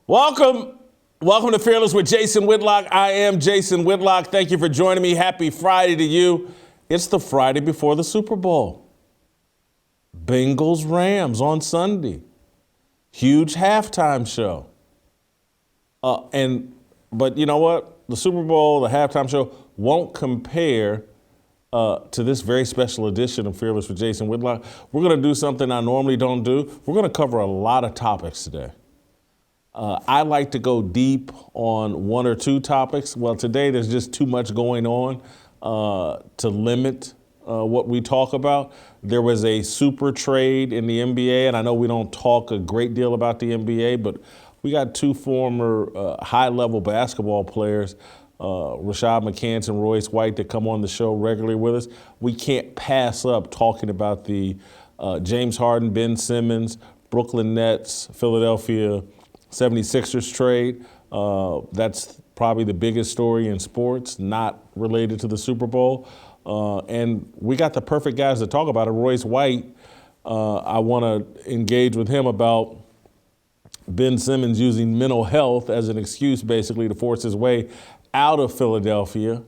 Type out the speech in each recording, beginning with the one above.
Welcome to Fearless with Jason Whitlock. I am Jason Whitlock. Thank you for joining me. Happy Friday to you. It's the Friday before the Super Bowl. Bengals Rams on Sunday. Huge halftime show. But you know what? The Super Bowl, the halftime show won't compare to this very special edition of Fearless with Jason Whitlock. We're going to do something I normally don't do. We're going to cover a lot of topics today. I like to go deep on one or two topics. Well, today there's just too much going on to limit what we talk about. There was a super trade in the NBA, and I know we don't talk a great deal about the NBA, but we got two former high-level basketball players, Rashad McCants and Royce White, that come on the show regularly with us. We can't pass up talking about the James Harden, Ben Simmons, Brooklyn Nets, Philadelphia 76ers trade. That's probably the biggest story in sports, not related to the Super Bowl. And we got the perfect guys to talk about it. Royce White, I want to engage with him about Ben Simmons using mental health as an excuse, basically, to force his way out of Philadelphia.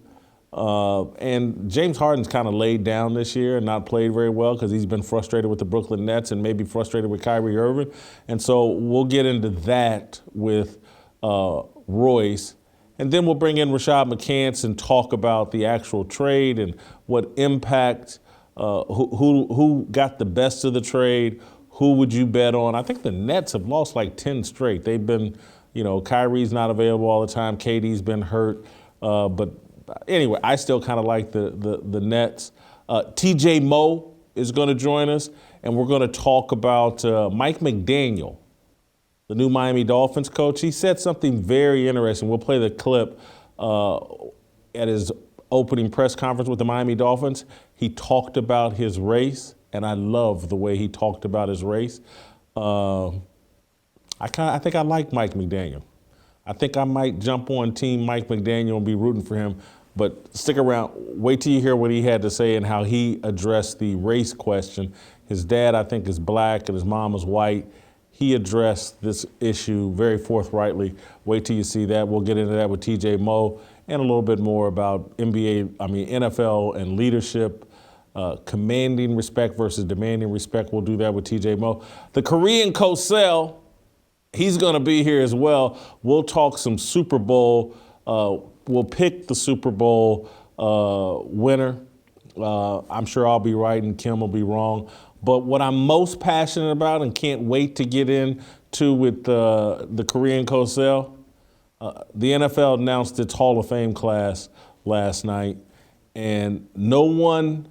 And James Harden's kind of laid down this year and not played very well because he's been frustrated with the Brooklyn Nets and maybe frustrated with Kyrie Irving. And so we'll get into that with Royce. And then we'll bring in Rashad McCants and talk about the actual trade and what impact, who got the best of the trade, who would you bet on. I think the Nets have lost like 10 straight. They've been, Kyrie's not available all the time. KD's been hurt. But anyway, I still kind of like the Nets. T.J. Moe is going to join us, and we're going to talk about Mike McDaniel, the new Miami Dolphins coach. He said something very interesting. We'll play the clip at his opening press conference with the Miami Dolphins. He talked about his race, and I love the way he talked about his race. I think I like Mike McDaniel. I think I might jump on team Mike McDaniel and be rooting for him. But stick around. Wait till you hear what he had to say and how he addressed the race question. His dad, I think, is black and his mom is white. He addressed this issue very forthrightly. Wait till you see that. We'll get into that with T.J. Moe and a little bit more about NFL and leadership, commanding respect versus demanding respect. We'll do that with T.J. Moe. The Korean Cosell, he's going to be here as well. We'll talk some Super Bowl. We'll pick the Super Bowl winner. I'm sure I'll be right and Kim will be wrong. But what I'm most passionate about and can't wait to get into with the Korean Cosell, the NFL announced its Hall of Fame class last night, and no one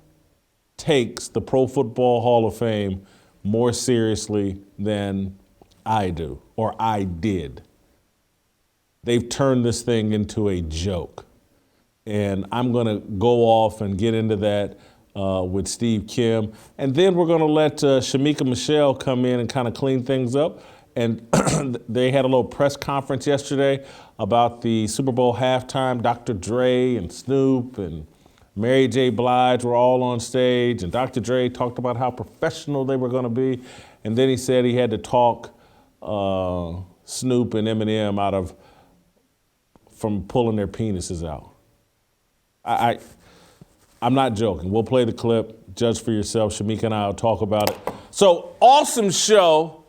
takes the Pro Football Hall of Fame more seriously than I do, or I did. They've turned this thing into a joke. And I'm going to go off and get into that with Steve Kim. And then we're going to let Shemeka Michelle come in and kind of clean things up. And they had a little press conference yesterday about the Super Bowl halftime. Dr. Dre and Snoop and Mary J. Blige were all on stage. And Dr. Dre talked about how professional they were going to be. And then he said he had to talk Snoop and Eminem from pulling their penises out. I'm not joking. We'll play the clip. Judge for yourself. Shemeka and I will talk about it. So, awesome show.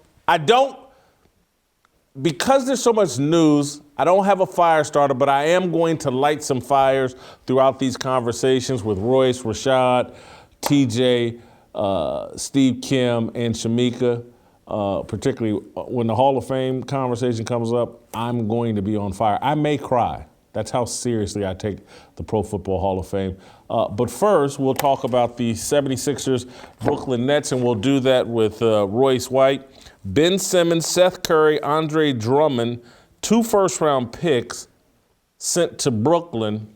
Because there's so much news, I don't have a fire starter, but I am going to light some fires throughout these conversations with Royce, Rashad, TJ, Steve Kim, and Shemeka. Particularly when the Hall of Fame conversation comes up, I'm going to be on fire. I may cry. That's how seriously I take the Pro Football Hall of Fame. But first, we'll talk about the 76ers Brooklyn Nets, and we'll do that with Royce White, Ben Simmons, Seth Curry, Andre Drummond, 2 first-round picks sent to Brooklyn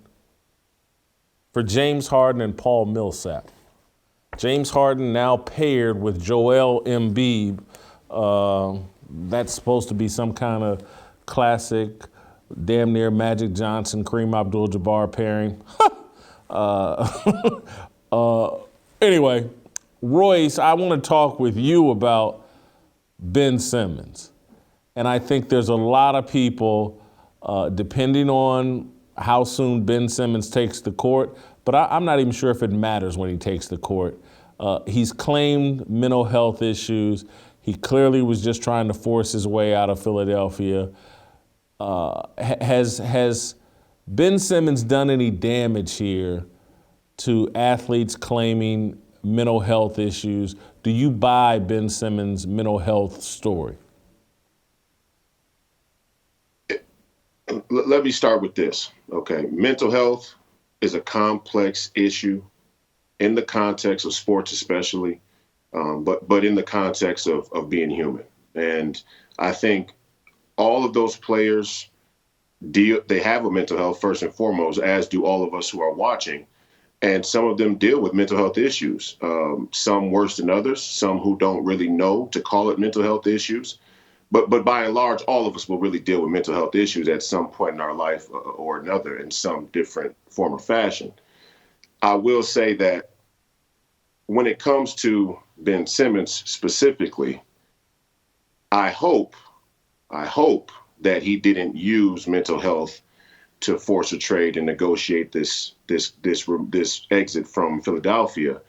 for James Harden and Paul Millsap. James Harden now paired with Joel Embiid. That's supposed to be some kind of classic, damn near Magic Johnson, Kareem Abdul-Jabbar pairing. Anyway, Royce, I want to talk with you about Ben Simmons. And I think there's a lot of people, depending on how soon Ben Simmons takes the court, but I'm not even sure if it matters when he takes the court. He's claimed mental health issues. He clearly was just trying to force his way out of Philadelphia. Has Ben Simmons done any damage here to athletes claiming mental health issues? Do you buy Ben Simmons' mental health story? Let me start with this. Okay. Mental health is a complex issue in the context of sports, especially, but in the context of being human. And I think all of those players they have a mental health first and foremost, as do all of us who are watching. And some of them deal with mental health issues, some worse than others, some who don't really know to call it mental health issues. But by and large, all of us will really deal with mental health issues at some point in our life or another in some different form or fashion. I will say that when it comes to Ben Simmons specifically, I hope that he didn't use mental health to force a trade and negotiate this exit from Philadelphia.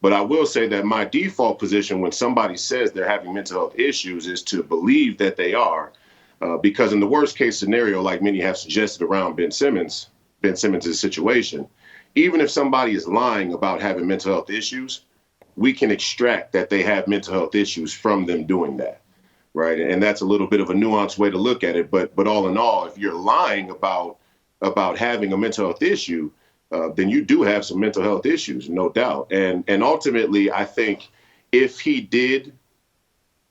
But I will say that my default position when somebody says they're having mental health issues is to believe that they are, because in the worst case scenario, like many have suggested around Ben Simmons' situation, even if somebody is lying about having mental health issues, we can extract that they have mental health issues from them doing that, right? And that's a little bit of a nuanced way to look at it. But all in all, if you're lying about having a mental health issue, then you do have some mental health issues, no doubt. And ultimately, I think if he did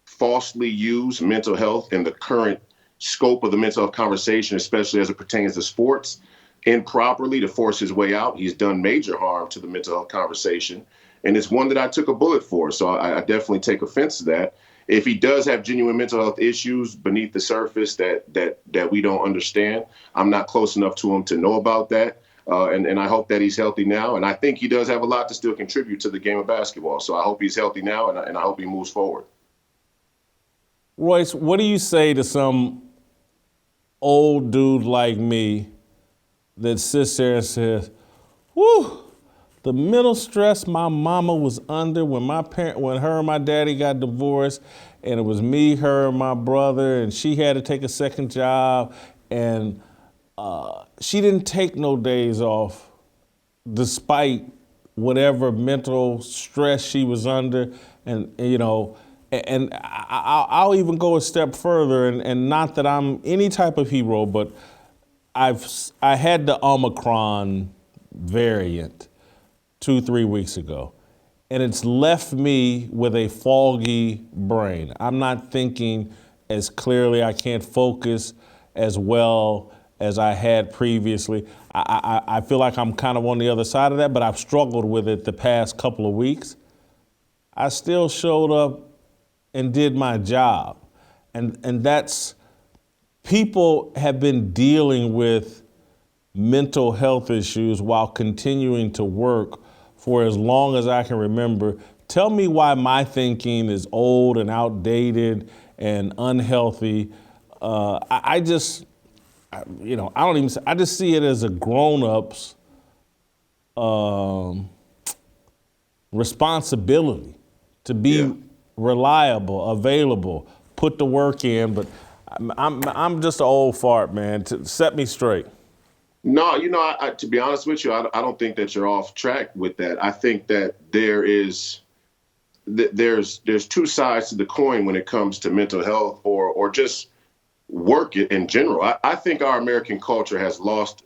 falsely use mental health in the current scope of the mental health conversation, especially as it pertains to sports, improperly to force his way out, he's done major harm to the mental health conversation. And it's one that I took a bullet for. So I definitely take offense to that. If he does have genuine mental health issues beneath the surface that we don't understand, I'm not close enough to him to know about that. And I hope that he's healthy now. And I think he does have a lot to still contribute to the game of basketball. So I hope he's healthy now, and I hope he moves forward. Royce, what do you say to some old dude like me that sits there and says, whew, the mental stress my mama was under when her and my daddy got divorced, and it was me, her, and my brother, and she had to take a second job, and she didn't take no days off despite whatever mental stress she was under. And you know, and I'll even go a step further, and not that I'm any type of hero, but I had the Omicron variant 2-3 weeks ago, and it's left me with a foggy brain. I'm not thinking as clearly. I can't focus as well as I had previously. I feel like I'm kind of on the other side of that, but I've struggled with it the past couple of weeks. I still showed up and did my job. And that's, people have been dealing with mental health issues while continuing to work for as long as I can remember. Tell me why my thinking is old and outdated and unhealthy. I just see it as a grown-up's responsibility to be reliable, available, put the work in. But I'm just an old fart, man. To set me straight. No, to be honest with you, I don't think that you're off track with that. I think that there's two sides to the coin when it comes to mental health or just work in general. I think our American culture has lost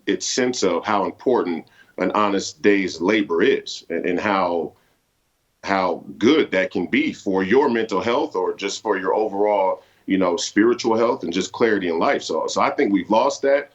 its sense of how important an honest day's labor is, and how good that can be for your mental health or just for your overall, spiritual health and just clarity in life. So I think we've lost that.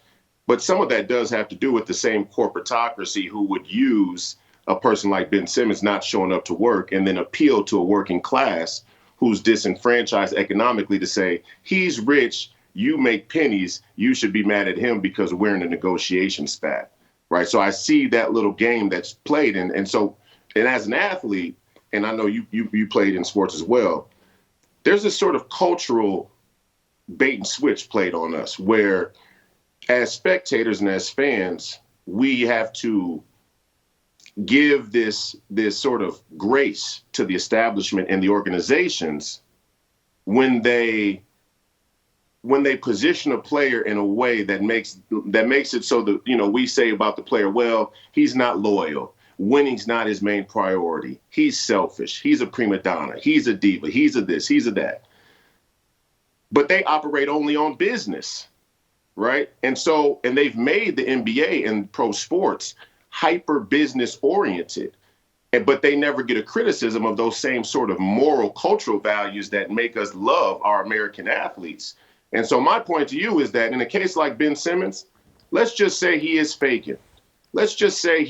But some of that does have to do with the same corporatocracy who would use a person like Ben Simmons not showing up to work and then appeal to a working class who's disenfranchised economically to say, he's rich, you make pennies, you should be mad at him because we're in a negotiation spat, right? So I see that little game that's played. And as an athlete, and I know you played in sports as well, there's this sort of cultural bait and switch played on us, where as spectators and as fans, we have to give this sort of grace to the establishment and the organizations when they position a player in a way that makes it so that, we say about the player, well, he's not loyal. Winning's not his main priority. He's selfish. He's a prima donna. He's a diva. He's a this. He's a that. But they operate only on business, right? And they've made the NBA and pro sports hyper business oriented, but they never get a criticism of those same sort of moral, cultural values that make us love our American athletes. And so my point to you is that in a case like Ben Simmons, let's just say he is faking. Let's just say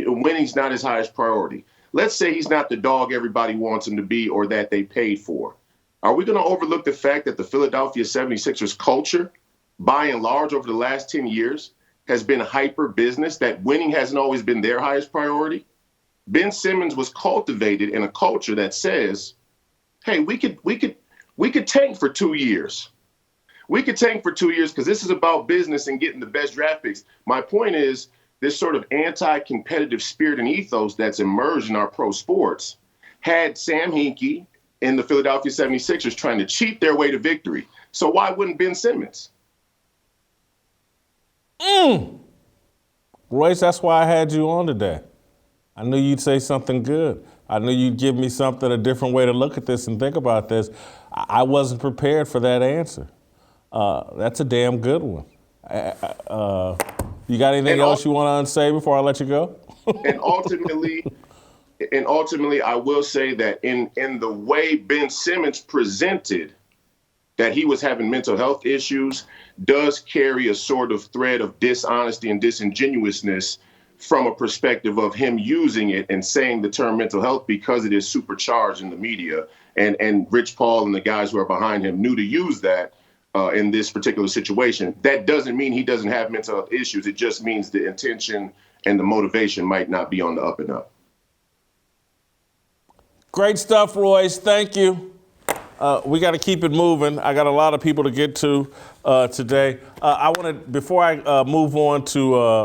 winning's not his highest priority. Let's say he's not the dog everybody wants him to be or that they paid for. Are we going to overlook the fact that the Philadelphia 76ers culture, by and large, over the last 10 years, has been hyper business, that winning hasn't always been their highest priority? Ben Simmons was cultivated in a culture that says, hey, we could tank for 2 years. We could tank for 2 years because this is about business and getting the best draft picks. My point is this sort of anti-competitive spirit and ethos that's emerged in our pro sports had Sam Hinkie and the Philadelphia 76ers trying to cheat their way to victory. So why wouldn't Ben Simmons? Royce, that's why I had you on today. I knew you'd say something good. I knew you'd give me something, a different way to look at this and think about this. I wasn't prepared for that answer. That's a damn good one. You got anything else you want to say before I let you go? and ultimately, I will say that in the way Ben Simmons presented that he was having mental health issues does carry a sort of thread of dishonesty and disingenuousness from a perspective of him using it and saying the term mental health because it is supercharged in the media. And Rich Paul and the guys who are behind him knew to use that in this particular situation. That doesn't mean he doesn't have mental health issues. It just means the intention and the motivation might not be on the up and up. Great stuff, Royce. Thank you. We got to keep it moving. I got a lot of people to get to today. I want to, before I move on to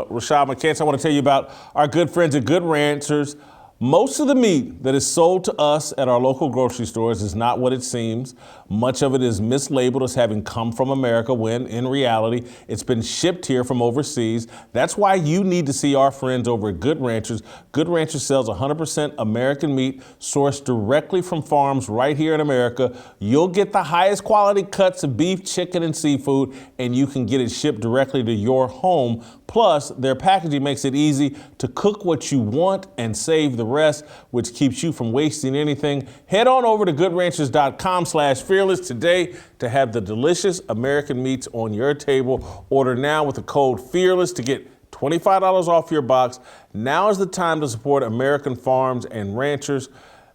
Rashad McCants, I want to tell you about our good friends at Good Ranchers. Most of the meat that is sold to us at our local grocery stores is not what it seems. Much of it is mislabeled as having come from America when, in reality, it's been shipped here from overseas. That's why you need to see our friends over at Good Ranchers. Good Ranchers sells 100% American meat sourced directly from farms right here in America. You'll get the highest quality cuts of beef, chicken, and seafood, and you can get it shipped directly to your home. Plus, their packaging makes it easy to cook what you want and save the rest, which keeps you from wasting anything. Head on over to goodranchers.com/fearless today to have the delicious American meats on your table. Order now with the code FEARLESS to get $25 off your box. Now is the time to support American farms and ranchers.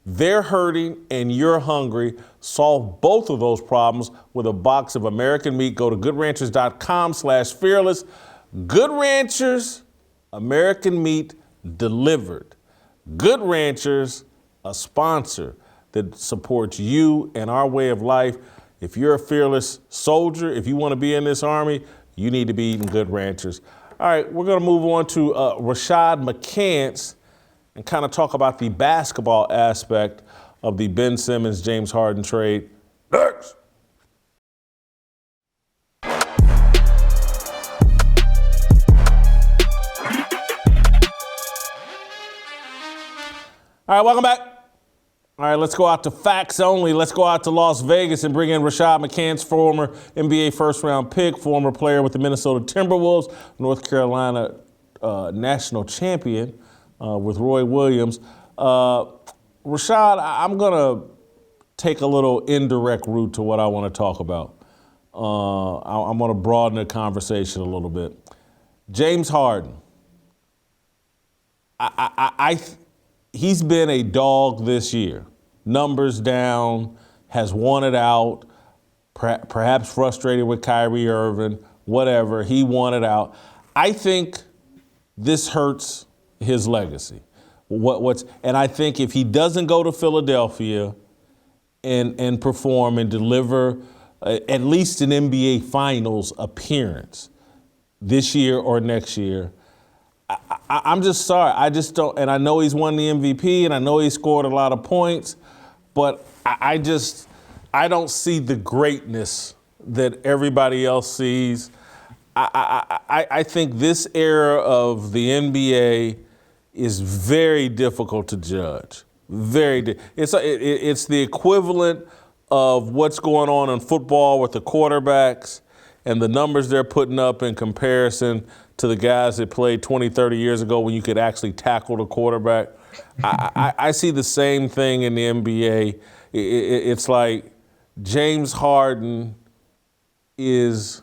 They're hurting and you're hungry. Solve both of those problems with a box of American meat. Go to goodranchers.com/fearless. Good Ranchers, American meat delivered. Good Ranchers, a sponsor that supports you and our way of life. If you're a fearless soldier, if you want to be in this army, you need to be eating Good Ranchers. All right, we're going to move on to Rashad McCants and kind of talk about the basketball aspect of the Ben Simmons, James Harden trade. Next. All right, welcome back. All right, let's go out to facts only. Let's go out to Las Vegas and bring in Rashad McCants, former NBA first-round pick, former player with the Minnesota Timberwolves, North Carolina national champion with Roy Williams. Rashad, I'm going to take a little indirect route to what I want to talk about. I'm going to broaden the conversation a little bit. James Harden. He's been a dog this year. Numbers down, has wanted out, perhaps frustrated with Kyrie Irving, whatever. He wanted out. I think this hurts his legacy. And I think if he doesn't go to Philadelphia and perform and deliver at least an NBA Finals appearance this year or next year. I'm just sorry. I just don't, and I know he's won the MVP and I know he scored a lot of points, but I don't see the greatness that everybody else sees. I think this era of the NBA is very difficult to judge. It's the equivalent of what's going on in football with the quarterbacks and the numbers they're putting up in comparison to the guys that played 20, 30 years ago when you could actually tackle the quarterback. I see the same thing in the NBA. It's like James Harden is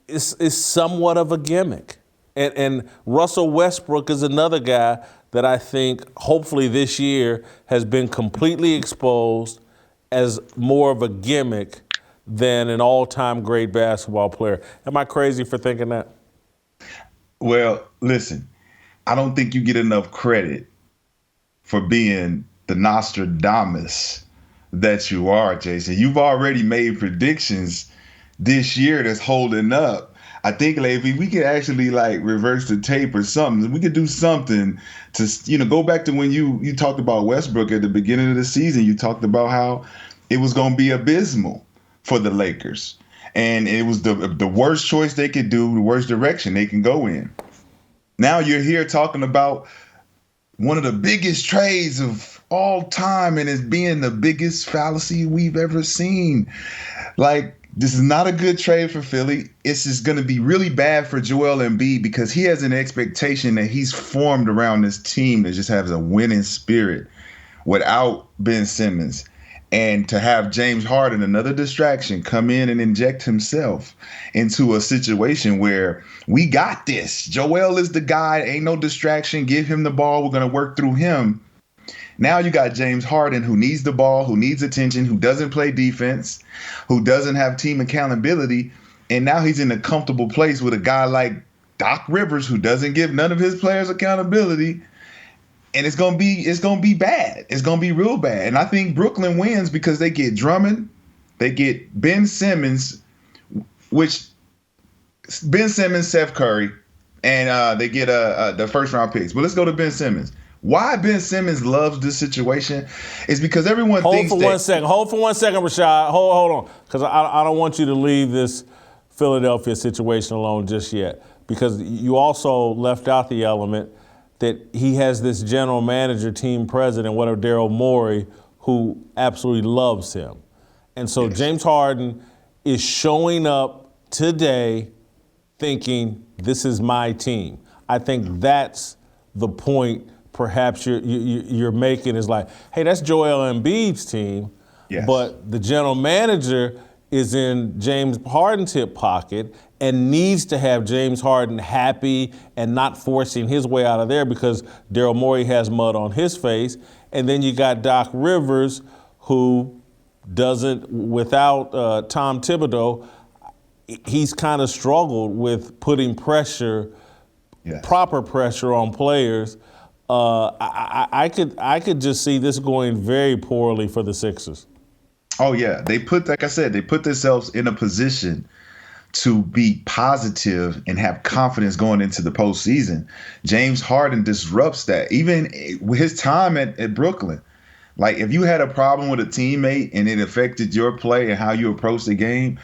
somewhat of a gimmick. And Russell Westbrook is another guy that I think hopefully this year has been completely exposed as more of a gimmick than an all-time great basketball player. Am I crazy for thinking that? Well, listen, I don't think you get enough credit for being the Nostradamus that you are, Jason. You've already made predictions this year that's holding up. I think, Levi, we could actually reverse the tape or something. We could do something to, go back to when you talked about Westbrook at the beginning of the season. You talked about how it was going to be abysmal for the Lakers. And it was the worst choice they could do, the worst direction they can go in. Now you're here talking about one of the biggest trades of all time, and it's being the biggest fallacy we've ever seen. This is not a good trade for Philly. It's just going to be really bad for Joel Embiid because he has an expectation that he's formed around this team that just has a winning spirit without Ben Simmons. And to have James Harden, another distraction, come in and inject himself into a situation where we got this. Joel is the guy. Ain't no distraction. Give him the ball. We're going to work through him. Now you got James Harden, who needs the ball, who needs attention, who doesn't play defense, who doesn't have team accountability. And now he's in a comfortable place with a guy like Doc Rivers, who doesn't give none of his players accountability. And it's gonna be bad. It's gonna be real bad. And I think Brooklyn wins because they get Drummond, they get Ben Simmons, which Ben Simmons, Seth Curry, and they get the first round picks. But let's go to Ben Simmons. Why Ben Simmons loves this situation is because everyone thinks that. Hold for 1 second, Rashad. Hold on, because I don't want you to leave this Philadelphia situation alone just yet, because you also left out the element that he has this general manager, team president, Daryl Morey, who absolutely loves him. And so yes. James Harden is showing up today thinking, this is my team. I think that's the point perhaps you're making is like, hey, that's Joel Embiid's team, yes. But the general manager is in James Harden's hip pocket and needs to have James Harden happy and not forcing his way out of there because Daryl Morey has mud on his face. And then you got Doc Rivers, who doesn't, without Tom Thibodeau, he's kind of struggled with putting pressure, yes. Proper pressure on players. I could just see this going very poorly for the Sixers. Oh yeah, like I said, they put themselves in a position to be positive and have confidence going into the postseason. James Harden disrupts that. Even with his time at Brooklyn, if you had a problem with a teammate and it affected your play and how you approach the game,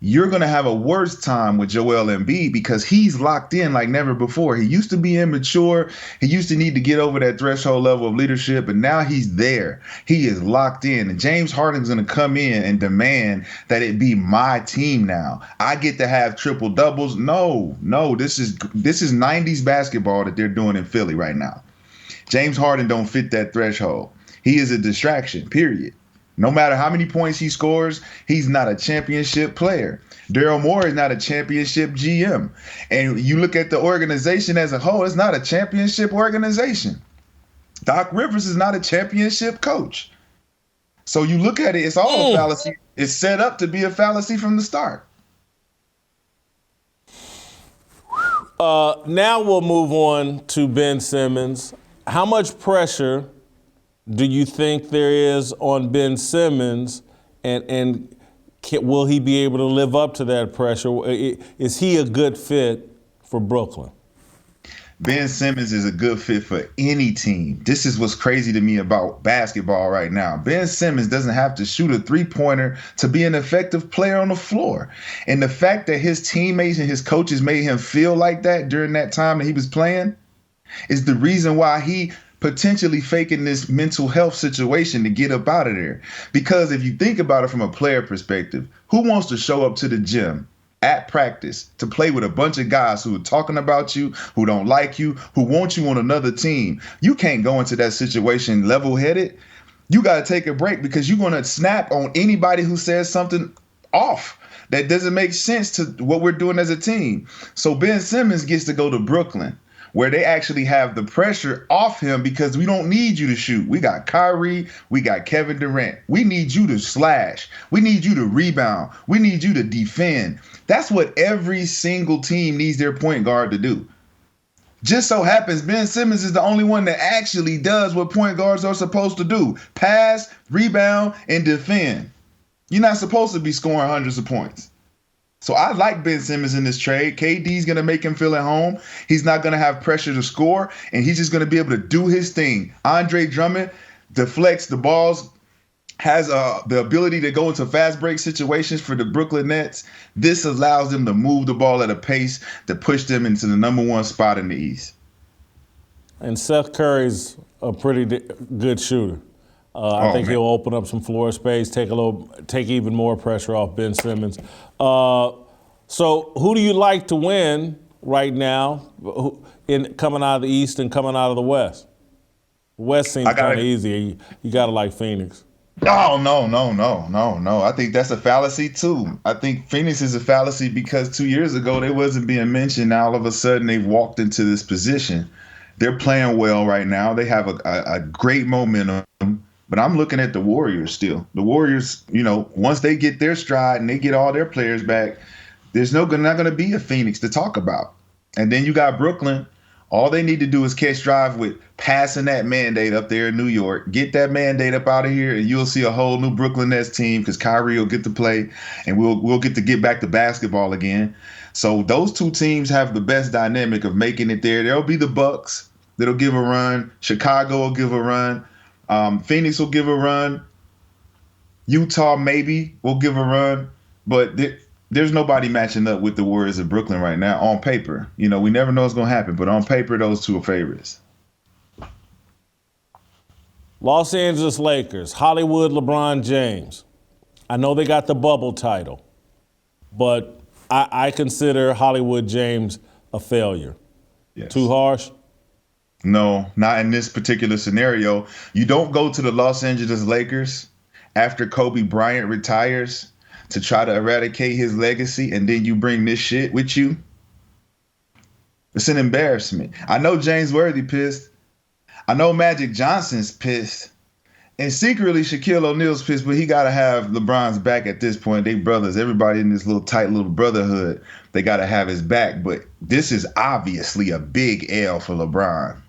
you're going to have a worse time with Joel Embiid because he's locked in like never before. He used to be immature. He used to need to get over that threshold level of leadership, and now he's there. He is locked in. And James Harden's going to come in and demand that it be my team now. I get to have triple doubles. No, this is 90s basketball that they're doing in Philly right now. James Harden don't fit that threshold. He is a distraction, period. No matter how many points he scores, he's not a championship player. Daryl Morey is not a championship GM. And you look at the organization as a whole, it's not a championship organization. Doc Rivers is not a championship coach. So you look at it, it's all a fallacy. It's set up to be a fallacy from the start. Now we'll move on to Ben Simmons. How much pressure do you think there is on Ben Simmons and will he be able to live up to that pressure? Is he a good fit for Brooklyn? Ben Simmons is a good fit for any team. This is what's crazy to me about basketball right now. Ben Simmons doesn't have to shoot a three-pointer to be an effective player on the floor. And the fact that his teammates and his coaches made him feel like that during that time that he was playing is the reason why he potentially faking this mental health situation to get up out of there. Because if you think about it from a player perspective, who wants to show up to the gym at practice to play with a bunch of guys who are talking about you, who don't like you, who want you on another team? You can't go into that situation level-headed. You got to take a break because you're going to snap on anybody who says something off that doesn't make sense to what we're doing as a team. So Ben Simmons gets to go to Brooklyn, where they actually have the pressure off him because we don't need you to shoot. We got Kyrie, we got Kevin Durant. We need you to slash. We need you to rebound. We need you to defend. That's what every single team needs their point guard to do. Just so happens Ben Simmons is the only one that actually does what point guards are supposed to do: pass, rebound, and defend. You're not supposed to be scoring hundreds of points. So I like Ben Simmons in this trade. KD's going to make him feel at home. He's not going to have pressure to score, and he's just going to be able to do his thing. Andre Drummond deflects the balls, has the ability to go into fast break situations for the Brooklyn Nets. This allows them to move the ball at a pace to push them into the number one spot in the East. And Seth Curry's a pretty good shooter. I think he'll open up some floor space, take even more pressure off Ben Simmons. So who do you like to win right now in coming out of the East and coming out of the West? West seems kind of easy. You got to like Phoenix. No. I think that's a fallacy too. I think Phoenix is a fallacy because 2 years ago they wasn't being mentioned. Now all of a sudden they've walked into this position. They're playing well right now. They have a great momentum. But I'm looking at the Warriors still. The Warriors, once they get their stride and they get all their players back, there's not going to be a Phoenix to talk about. And then you got Brooklyn. All they need to do is catch drive with passing that mandate up there in New York. Get that mandate up out of here, and you'll see a whole new Brooklyn Nets team because Kyrie will get to play, and we'll get back to basketball again. So those two teams have the best dynamic of making it there. There'll be the Bucks that'll give a run. Chicago will give a run. Phoenix will give a run. Utah maybe will give a run. But there's nobody matching up with the Warriors of Brooklyn right now on paper. We never know what's going to happen. But on paper, those two are favorites. Los Angeles Lakers, Hollywood LeBron James. I know they got the bubble title. But I consider Hollywood James a failure. Yes. Too harsh? No, not in this particular scenario. You don't go to the Los Angeles Lakers after Kobe Bryant retires to try to eradicate his legacy, and then you bring this shit with you. It's an embarrassment. I know James Worthy pissed. I know Magic Johnson's pissed. And secretly Shaquille O'Neal's pissed, but he got to have LeBron's back at this point. They brothers. Everybody in this little tight little brotherhood, they got to have his back. But this is obviously a big L for LeBron.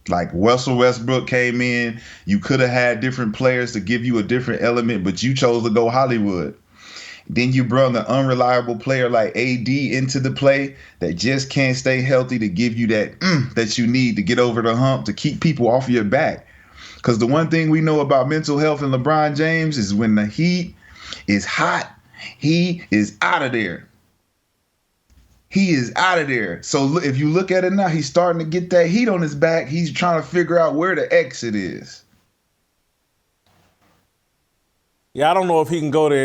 Like Russell Westbrook came in, you could have had different players to give you a different element, but you chose to go Hollywood. Then you brought an unreliable player like AD into the play that just can't stay healthy to give you that that you need to get over the hump, to keep people off your back. Because the one thing we know about mental health in LeBron James is when the heat is hot, he is out of there. He is out of there. So if you look at it now, he's starting to get that heat on his back. He's trying to figure out where the exit is. Yeah, I don't know if he can go to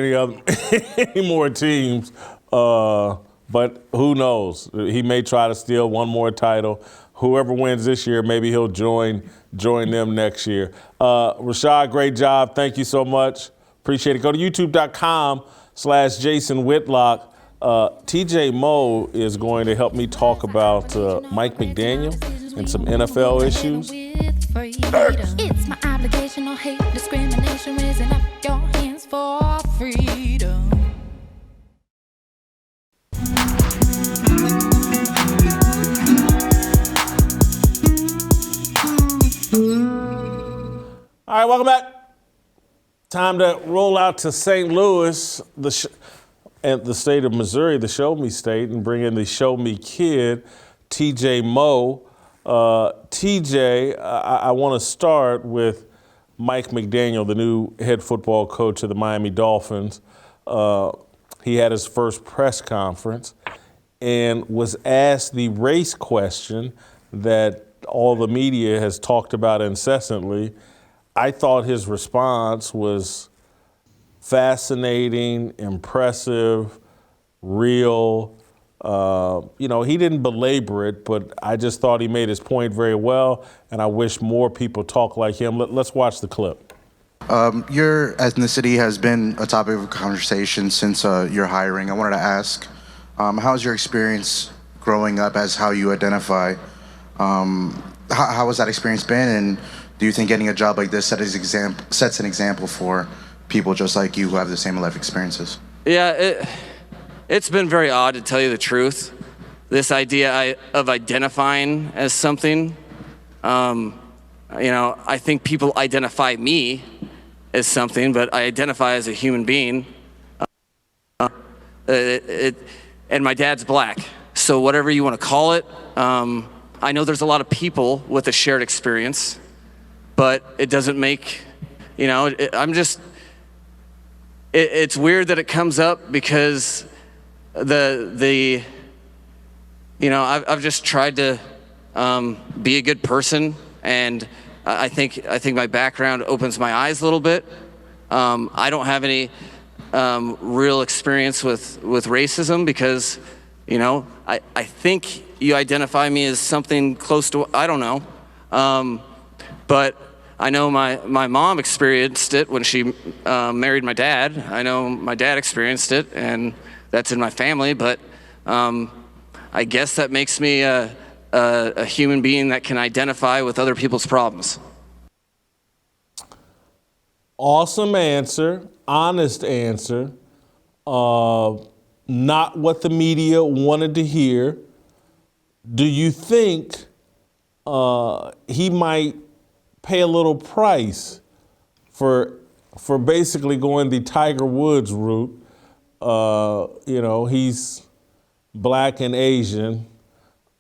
any more teams, but who knows? He may try to steal one more title. Whoever wins this year, maybe he'll join them next year. Rashad, great job. Thank you so much. Appreciate it. Go to youtube.com/Jason Whitlock. TJ Moe is going to help me talk about Mike McDaniel and some NFL issues. It's my obligation, no hate, discrimination, raising up your hands for freedom. All right, welcome back. Time to roll out to St. Louis, and the state of Missouri, the Show Me State, and bring in the Show Me Kid, T.J. Moe. T.J., I want to start with Mike McDaniel, the new head football coach of the Miami Dolphins. He had his first press conference and was asked the race question that all the media has talked about incessantly. I thought his response was fascinating, impressive, real. He didn't belabor it, but I just thought he made his point very well, and I wish more people talk like him. Let's watch the clip. Your ethnicity has been a topic of conversation since your hiring. I wanted to ask, how's your experience growing up as how you identify? How has that experience been, and do you think getting a job like this sets an example for people just like you who have the same life experiences? Yeah, it's been very odd, to tell you the truth. This idea of identifying as something. I think people identify me as something, but I identify as a human being. And my dad's black, so whatever you want to call it. I know there's a lot of people with a shared experience, but it doesn't make, it's weird that it comes up because I've just tried to be a good person, and I think my background opens my eyes a little bit. I don't have any real experience with racism because, I think you identify me as something close to, I don't know. But I know my mom experienced it when she married my dad. I know my dad experienced it, and that's in my family. But I guess that makes me a human being that can identify with other people's problems. Awesome answer, honest answer. Not what the media wanted to hear. Do you think he might pay a little price for basically going the Tiger Woods route? He's black and Asian,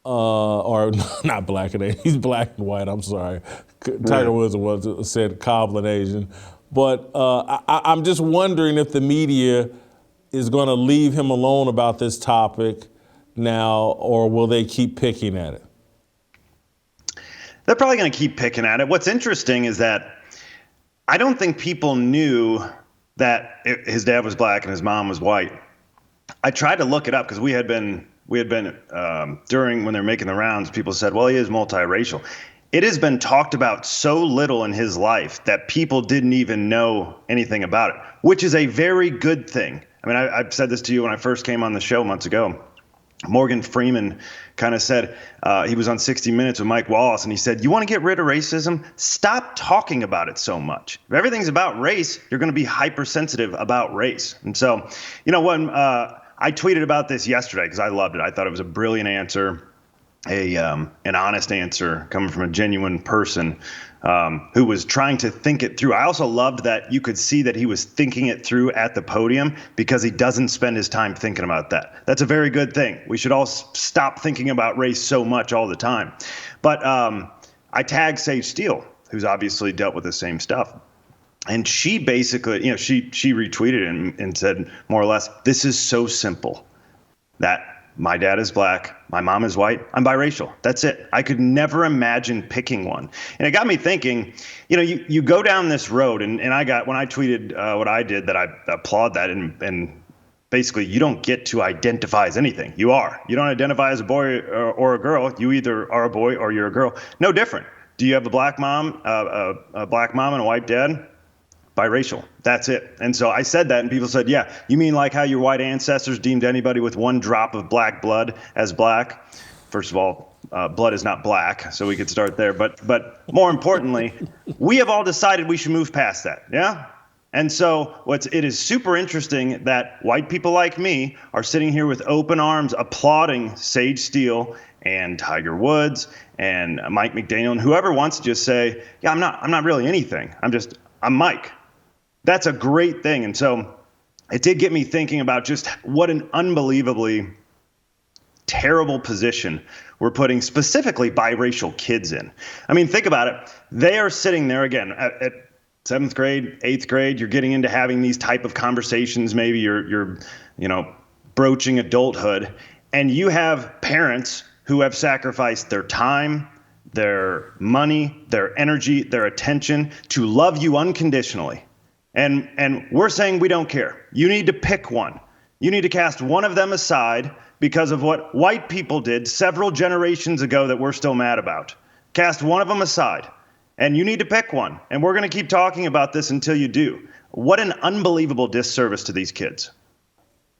or not black and Asian. He's black and white. I'm sorry. Tiger Woods said cobbling Asian, but I'm just wondering if the media is going to leave him alone about this topic now, or will they keep picking at it? They're probably going to keep picking at it. What's interesting is that I don't think people knew that his dad was black and his mom was white. I tried to look it up because we had been during when they're making the rounds, people said, well, he is multiracial. It has been talked about so little in his life that people didn't even know anything about it, which is a very good thing. I mean, I've said this to you when I first came on the show months ago. Morgan Freeman kind of said, he was on 60 Minutes with Mike Wallace, and he said, you want to get rid of racism? Stop talking about it so much. If everything's about race, you're going to be hypersensitive about race. And so, when I tweeted about this yesterday because I loved it. I thought it was a brilliant answer, an honest answer coming from a genuine person who was trying to think it through. I also loved that you could see that he was thinking it through at the podium because he doesn't spend his time thinking about that. That's a very good thing. We should all stop thinking about race so much all the time. But I tagged Sage Steele, who's obviously dealt with the same stuff. And she basically, she retweeted and said more or less, this is so simple that my dad is black, my mom is white, I'm biracial. That's it. I could never imagine picking one. And it got me thinking, you go down this road, and when I tweeted what I did, that I applaud that, and basically you don't get to identify as anything. You are. You don't identify as a boy or a girl. You either are a boy or you're a girl. No different. Do you have a black mom, a black mom and a white dad? Biracial. That's it. And so I said that, and people said, yeah, you mean like how your white ancestors deemed anybody with one drop of black blood as black? First of all, blood is not black, so we could start there. But more importantly, we have all decided we should move past that, yeah? And so it is super interesting that white people like me are sitting here with open arms applauding Sage Steele and Tiger Woods and Mike McDaniel and whoever wants to just say, yeah, I'm not really anything. I'm Mike. that's a great thing. And so it did get me thinking about just what an unbelievably terrible position we're putting specifically biracial kids in. I mean, think about it. They are sitting there again at 7th grade, 8th grade. You're getting into having these type of conversations. Maybe you're broaching adulthood, and you have parents who have sacrificed their time, their money, their energy, their attention to love you unconditionally. And we're saying we don't care. You need to pick one. You need to cast one of them aside because of what white people did several generations ago that we're still mad about. Cast one of them aside, and you need to pick one. And we're going to keep talking about this until you do. What an unbelievable disservice to these kids.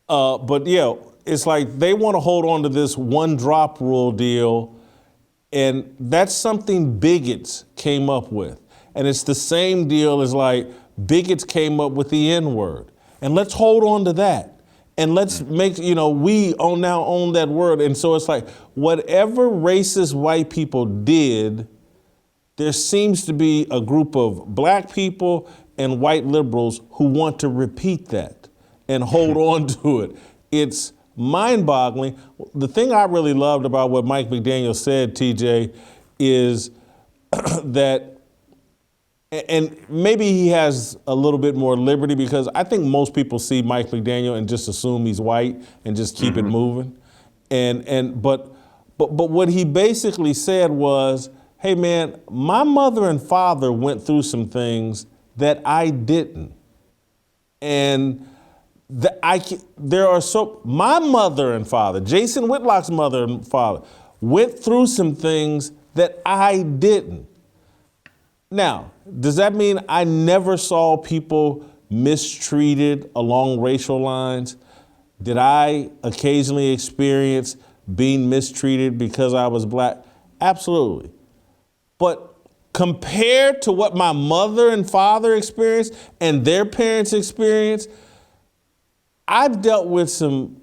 But yeah, it's like they want to hold on to this one drop rule deal, and that's something bigots came up with. And it's the same deal as like bigots came up with the N-word. And let's hold on to that. And let's make, we now own that word. And so it's like whatever racist white people did, there seems to be a group of black people and white liberals who want to repeat that and hold on to it. It's mind-boggling. The thing I really loved about what Mike McDaniel said, TJ, is that, and maybe he has a little bit more liberty because I think most people see Mike McDaniel and just assume he's white and just keep it moving. But what he basically said was, hey man, my mother and father went through some things that I didn't. And my mother and father, Jason Whitlock's mother and father, went through some things that I didn't. Now, does that mean I never saw people mistreated along racial lines? Did I occasionally experience being mistreated because I was black? Absolutely. But compared to what my mother and father experienced and their parents experienced, I've dealt with some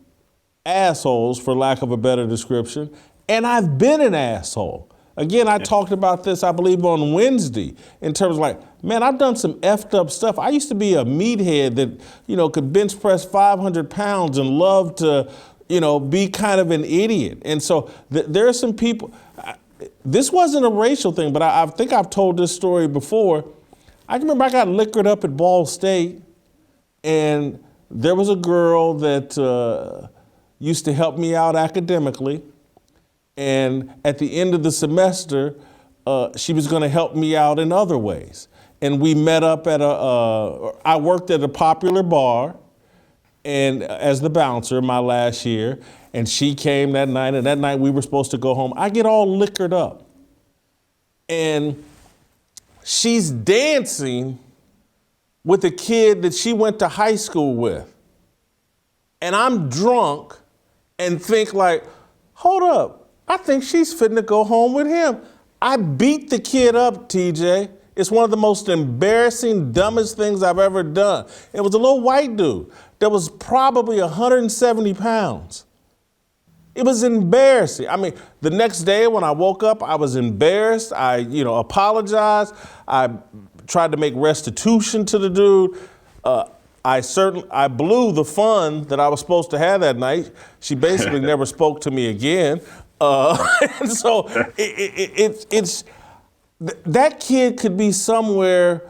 assholes, for lack of a better description, and I've been an asshole. Again, I talked about this, I believe, on Wednesday, in terms of like, man, I've done some effed up stuff. I used to be a meathead that, could bench press 500 pounds and love to, be kind of an idiot. And so there are some people, this wasn't a racial thing, but I think I've told this story before. I remember I got liquored up at Ball State, and there was a girl that used to help me out academically. And at the end of the semester, she was going to help me out in other ways. And we met up at I worked at a popular bar and as the bouncer my last year. And she came that night, and that night we were supposed to go home. I get all liquored up. And she's dancing with a kid that she went to high school with. And I'm drunk and think like, hold up. I think she's fitting to go home with him. I beat the kid up, TJ. It's one of the most embarrassing, dumbest things I've ever done. It was a little white dude that was probably 170 pounds. It was embarrassing. I mean, the next day when I woke up, I was embarrassed. I, apologized. I tried to make restitution to the dude. I blew the fun that I was supposed to have that night. She basically never spoke to me again. And so it's that kid could be somewhere,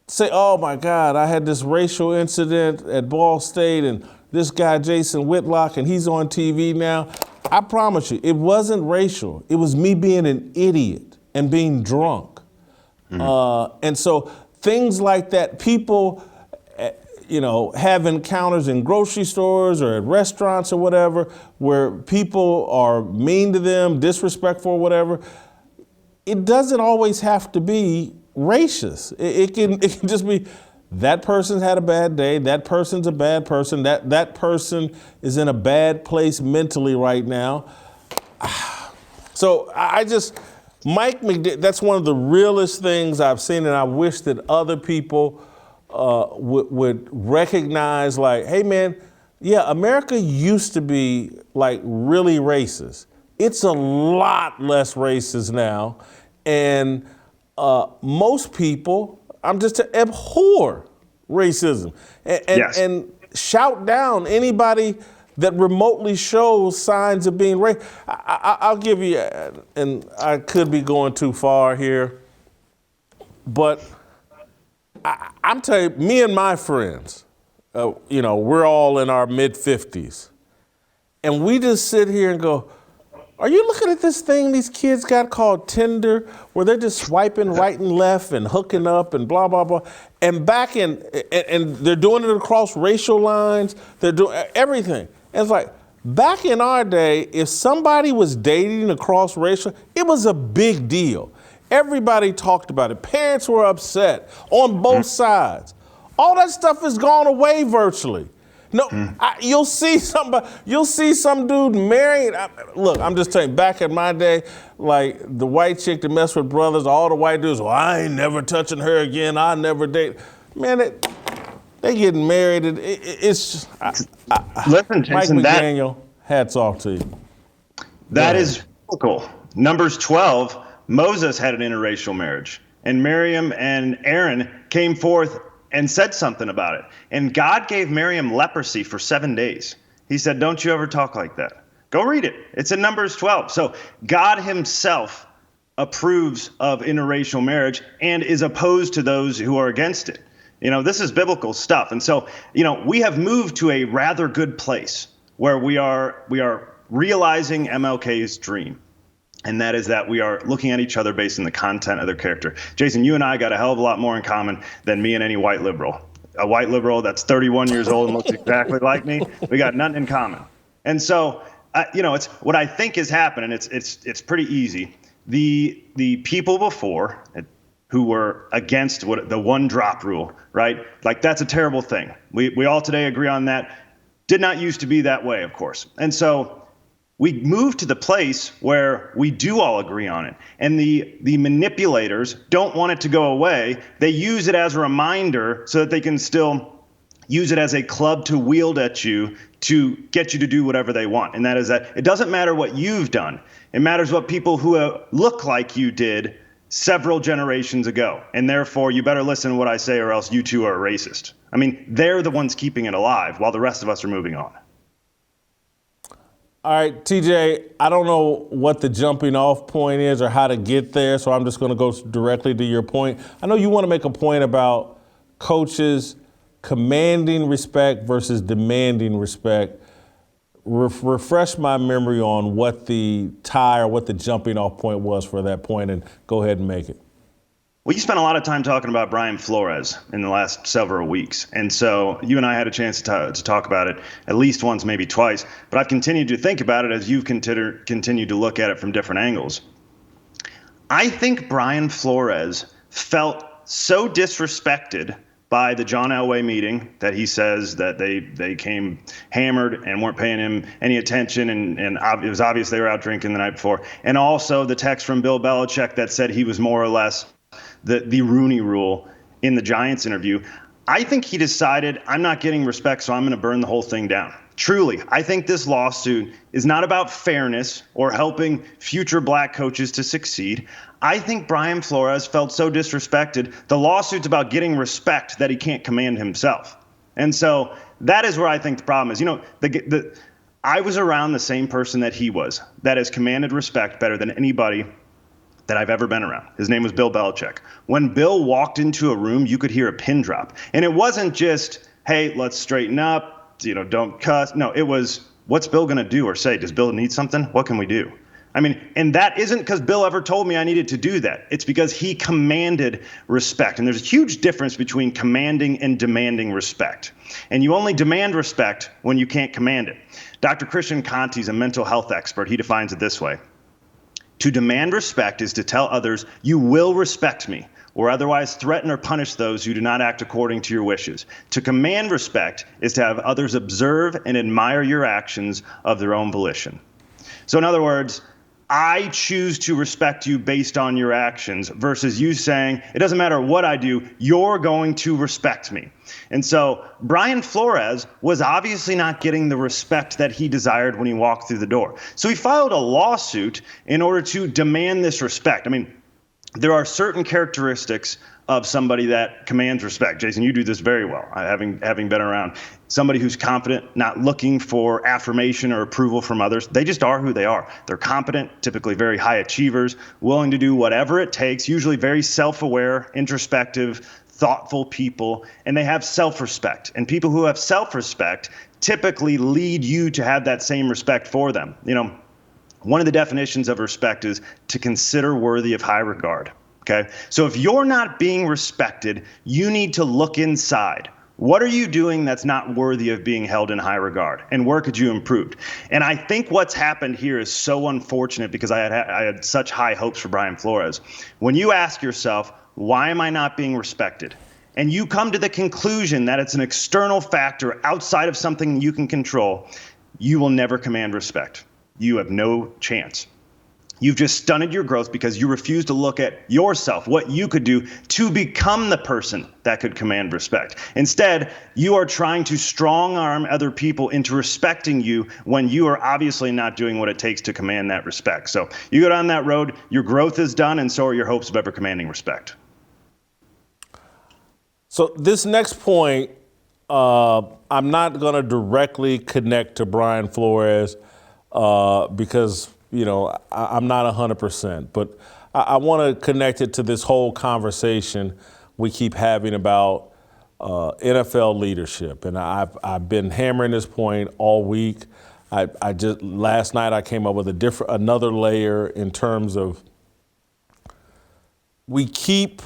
say, oh my God, I had this racial incident at Ball State and this guy, Jason Whitlock, and he's on TV now. I promise you, it wasn't racial. It was me being an idiot and being drunk. And so things like that, people, have encounters in grocery stores or at restaurants or whatever, where people are mean to them, disrespectful or whatever. It doesn't always have to be racist. It can just be that person's had a bad day, that person's a bad person, that person is in a bad place mentally right now. So Mike McDaniel, that's one of the realest things I've seen, and I wish that other people would recognize, like, hey man, yeah, America used to be like really racist. It's a lot less racist now, and most people, I'm just to abhor racism and Yes. and shout down anybody that remotely shows signs of being racist. I'll give you, and I could be going too far here, but I'm telling you, me and my friends, we're all in our mid-50s, and we just sit here and go, are you looking at this thing these kids got called Tinder, where they're just swiping right and left and hooking up and blah, blah, blah. And and they're doing it across racial lines. They're doing everything. And it's like, back in our day, if somebody was dating across racial, it was a big deal. Everybody talked about it. Parents were upset on both sides. All that stuff has gone away virtually. No, you'll see some dude married. Look, I'm just telling you, back in my day, like the white chick that messed with brothers, all the white dudes, well, I ain't never touching her again. I never date. Man, they getting married. It's just, Listen, Jason, Mike McDaniel, hats off to you. That is biblical. Numbers 12, Moses had an interracial marriage, and Miriam and Aaron came forth and said something about it. And God gave Miriam leprosy for 7 days. He said, don't you ever talk like that. Go read it. It's in Numbers 12. So God himself approves of interracial marriage and is opposed to those who are against it. This is biblical stuff. And so, we have moved to a rather good place where we are realizing MLK's dream. And that is that we are looking at each other based on the content of their character. Jason, you and I got a hell of a lot more in common than me and any white liberal. A white liberal that's 31 years old and looks exactly like me, we got nothing in common. And so, it's what I think is happening. It's pretty easy. The people before who were against the one drop rule, right? Like, that's a terrible thing. We all today agree on that. Did not used to be that way, of course. And so we moved to the place where we do all agree on it. And the manipulators don't want it to go away. They use it as a reminder so that they can still use it as a club to wield at you to get you to do whatever they want. And that is that it doesn't matter what you've done. It matters what people who look like you did several generations ago. And therefore, you better listen to what I say or else you too are a racist. I mean, they're the ones keeping it alive while the rest of us are moving on. All right, TJ, I don't know what the jumping off point is or how to get there, so I'm just going to go directly to your point. I know you want to make a point about coaches commanding respect versus demanding respect. Refresh my memory on what the tie or what the jumping off point was for that point, and go ahead and make it. Well, you spent a lot of time talking about Brian Flores in the last several weeks. And so you and I had a chance to talk about it at least once, maybe twice. But I've continued to think about it as you've continued to look at it from different angles. I think Brian Flores felt so disrespected by the John Elway meeting that he says that they came hammered and weren't paying him any attention. And it was obvious they were out drinking the night before. And also the text from Bill Belichick that said he was more or less the Rooney Rule in the Giants interview. I think he decided, I'm not getting respect, so I'm going to burn the whole thing down. Truly, I think this lawsuit is not about fairness or helping future black coaches to succeed. I think Brian Flores felt so disrespected. The lawsuit's about getting respect that he can't command himself. And so that is where I think the problem is. I was around the same person that he was, that has commanded respect better than anybody that I've ever been around. His name was Bill Belichick. When Bill walked into a room, you could hear a pin drop. And it wasn't just, hey, let's straighten up, don't cuss. No, it was, what's Bill going to do or say? Does Bill need something? What can we do? I mean, and that isn't because Bill ever told me I needed to do that. It's because he commanded respect. And there's a huge difference between commanding and demanding respect. And you only demand respect when you can't command it. Dr. Christian Conti's a mental health expert. He defines it this way. To demand respect is to tell others, you will respect me, or otherwise threaten or punish those who do not act according to your wishes. To command respect is to have others observe and admire your actions of their own volition. So in other words, I choose to respect you based on your actions versus you saying, it doesn't matter what I do, you're going to respect me. And so Brian Flores was obviously not getting the respect that he desired when he walked through the door. So he filed a lawsuit in order to demand this respect. I mean, there are certain characteristics of somebody that commands respect. Jason, you do this very well, having been around. Somebody who's confident, not looking for affirmation or approval from others. They just are who they are. They're competent, typically very high achievers, willing to do whatever it takes, usually very self-aware, introspective, thoughtful people, and they have self-respect. And people who have self-respect typically lead you to have that same respect for them. You know, one of the definitions of respect is to consider worthy of high regard. Okay. So if you're not being respected, you need to look inside. What are you doing that's not worthy of being held in high regard? And where could you improve? And I think what's happened here is so unfortunate because I had such high hopes for Brian Flores. When you ask yourself, why am I not being respected? And you come to the conclusion that it's an external factor outside of something you can control, you will never command respect. You have no chance. You've just stunted your growth because you refuse to look at yourself, what you could do to become the person that could command respect. Instead, you are trying to strong arm other people into respecting you when you are obviously not doing what it takes to command that respect. So you go down that road, your growth is done, and so are your hopes of ever commanding respect. So this next point, I'm not going to directly connect to Brian Flores because, you know, I'm not 100%, but I want to connect it to this whole conversation we keep having about NFL leadership. And I've been hammering this point all week. I just last night I came up with another layer in terms of we keep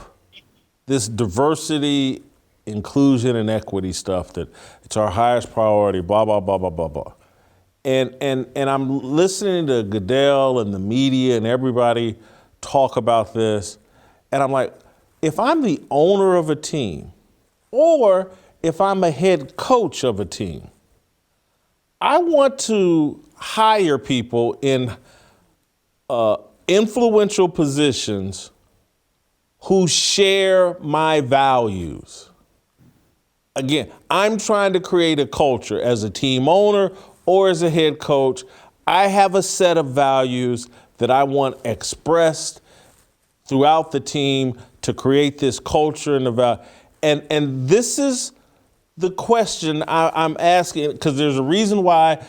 this diversity, inclusion, and equity stuff that it's our highest priority, blah, blah, blah, blah, blah, blah. And I'm listening to Goodell and the media and everybody talk about this, and I'm like, if I'm the owner of a team or if I'm a head coach of a team, I want to hire people in influential positions who share my values. Again, I'm trying to create a culture as a team owner or as a head coach. I have a set of values that I want expressed throughout the team to create this culture and the value. And this is the question I'm asking, because there's a reason why,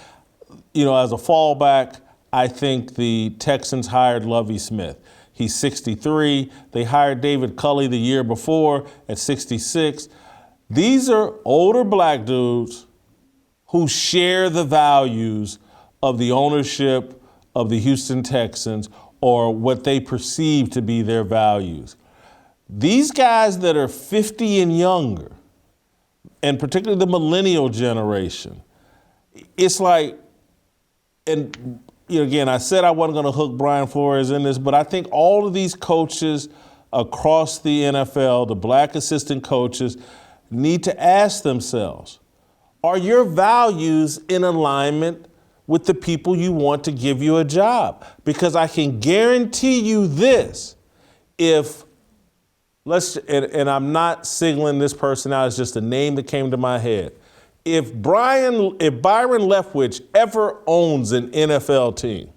you know, as a fallback, I think the Texans hired Lovie Smith. He's 63. They hired David Culley the year before at 66. These are older black dudes who share the values of the ownership of the Houston Texans or what they perceive to be their values. These guys that are 50 and younger, and particularly the millennial generation, it's like, and you know, again, I said I wasn't going to hook Brian Flores in this, but I think all of these coaches across the NFL, the black assistant coaches, need to ask themselves, are your values in alignment with the people you want to give you a job? Because I can guarantee you this, and I'm not singling this person out, it's just a name that came to my head. If Byron Leftwich ever owns an NFL team,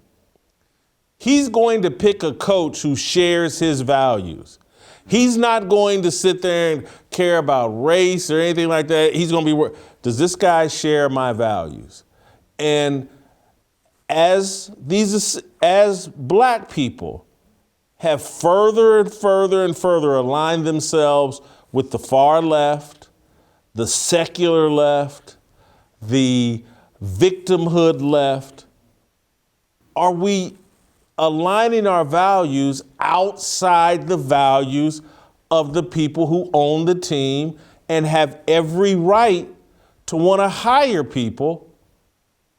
he's going to pick a coach who shares his values. He's not going to sit there and care about race or anything like that. He's going to be, does this guy share my values? And as black people have further and further and further aligned themselves with the far left, the secular left, the victimhood left, are we aligning our values outside the values of the people who own the team and have every right to want to hire people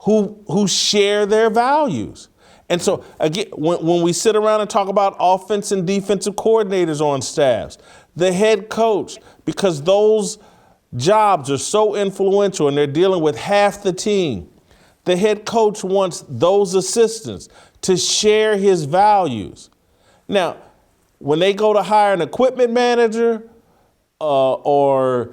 who share their values? And so, again, when we sit around and talk about offense and defensive coordinators on staffs, the head coach, because those jobs are so influential and they're dealing with half the team, the head coach wants those assistants to share his values. Now, when they go to hire an equipment manager or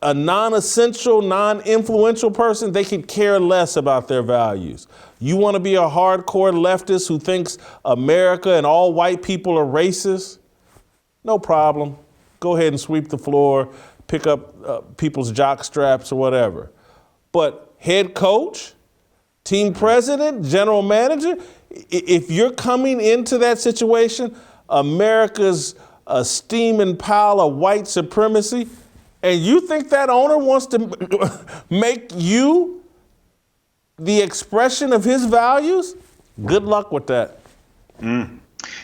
a non-essential, non-influential person, they could care less about their values. You want to be a hardcore leftist who thinks America and all white people are racist? no problem. Go ahead and sweep the floor, pick up people's jock straps or whatever. But head coach, team president, general manager, if you're coming into that situation, America's steaming pile of white supremacy, and you think that owner wants to make you the expression of his values, good luck with that.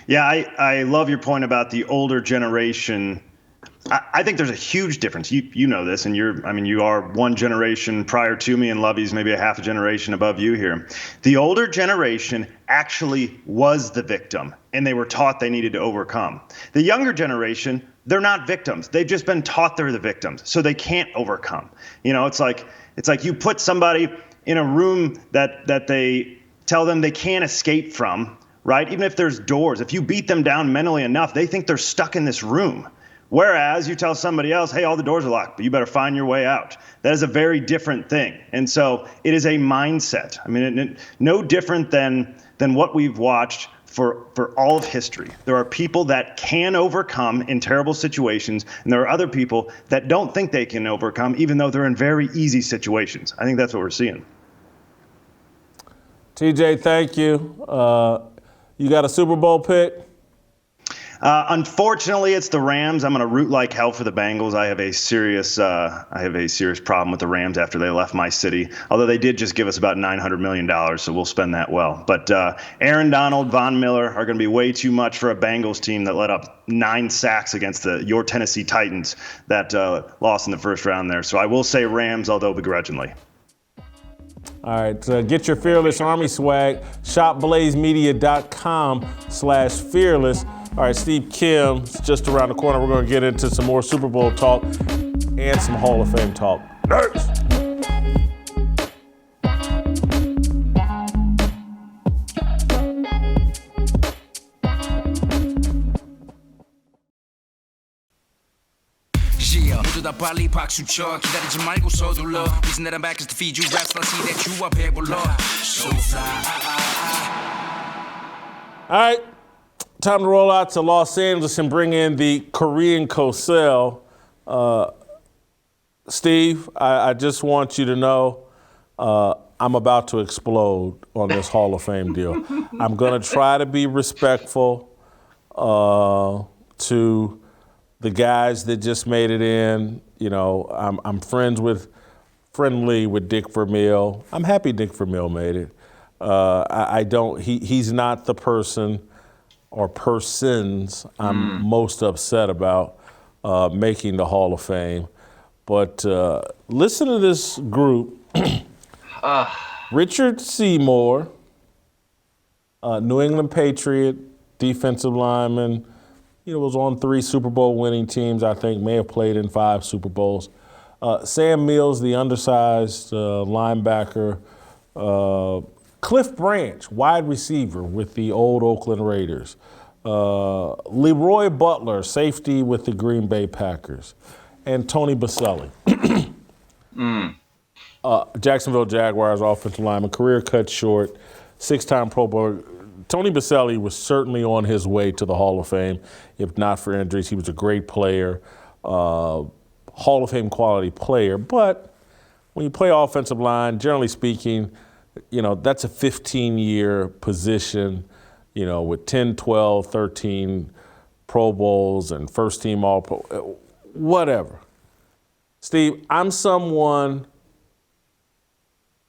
Yeah, I love your point about the older generation. I think there's a huge difference. You know this, and you are one generation prior to me, and Lovey's maybe a half a generation above you here. The older generation actually was the victim, and they were taught they needed to overcome. The younger generation, they're not victims. They've just been taught they're the victims, so they can't overcome. It's like you put somebody in a room that they tell them they can't escape from, right? Even if there's doors, if you beat them down mentally enough, they think they're stuck in this room. Whereas you tell somebody else, hey, all the doors are locked, but you better find your way out. That is a very different thing. And so it is a mindset. I mean, no different than what we've watched for all of history. There are people that can overcome in terrible situations, and there are other people that don't think they can overcome, even though they're in very easy situations. I think that's what we're seeing. TJ, thank you. You got a Super Bowl pick? Unfortunately, it's the Rams. I'm going to root like hell for the Bengals. I have a serious problem with the Rams after they left my city. Although they did just give us about $900 million, so we'll spend that well. But Aaron Donald, Von Miller are going to be way too much for a Bengals team that let up 9 sacks against your Tennessee Titans that lost in the first round there. So I will say Rams, although begrudgingly. All right, get your Fearless Army swag, shopblazemedia.com/fearless. All right, Steve Kim's just around the corner. We're going to get into some more Super Bowl talk and some Hall of Fame talk. Next. 모두 다 빨리 박수 쳐 기다리지 말고 서둘러 Reason that I'm back is to feed you raps and I see that you are 배불러 So fly All right, time to roll out to Los Angeles and bring in the Korean Cosell. Steve, I just want you to know I'm about to explode on this Hall of Fame deal. I'm going to try to be respectful to the guys that just made it in. You know, I'm friendly with Dick Vermeil. I'm happy Dick Vermeil made it. He's not the person or persons I'm most upset about making the Hall of Fame. But listen to this group. Richard Seymour, New England Patriot, defensive lineman, was on 3 Super Bowl winning teams, I think, may have played in 5 Super Bowls. Sam Mills, the undersized linebacker. Cliff Branch, wide receiver with the old Oakland Raiders. Leroy Butler, safety with the Green Bay Packers. And Tony Baselli. Jacksonville Jaguars offensive lineman, career cut short, 6-time Pro Bowl. Tony Baselli was certainly on his way to the Hall of Fame, if not for injuries. He was a great player, Hall of Fame quality player. But when you play offensive line, generally speaking, that's a 15-year position, with 10, 12, 13 Pro Bowls and first team All-Pro, whatever. Steve, I'm someone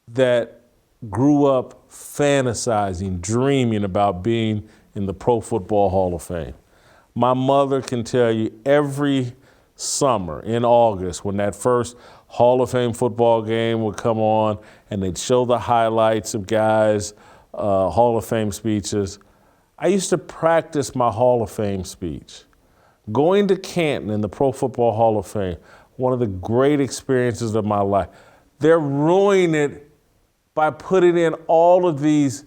that grew up fantasizing, dreaming about being in the Pro Football Hall of Fame. My mother can tell you every summer in August when that first Hall of Fame football game would come on and they'd show the highlights of guys' Hall of Fame speeches, I used to practice my Hall of Fame speech. Going to Canton in the Pro Football Hall of Fame, one of the great experiences of my life. They're ruining it by putting in all of these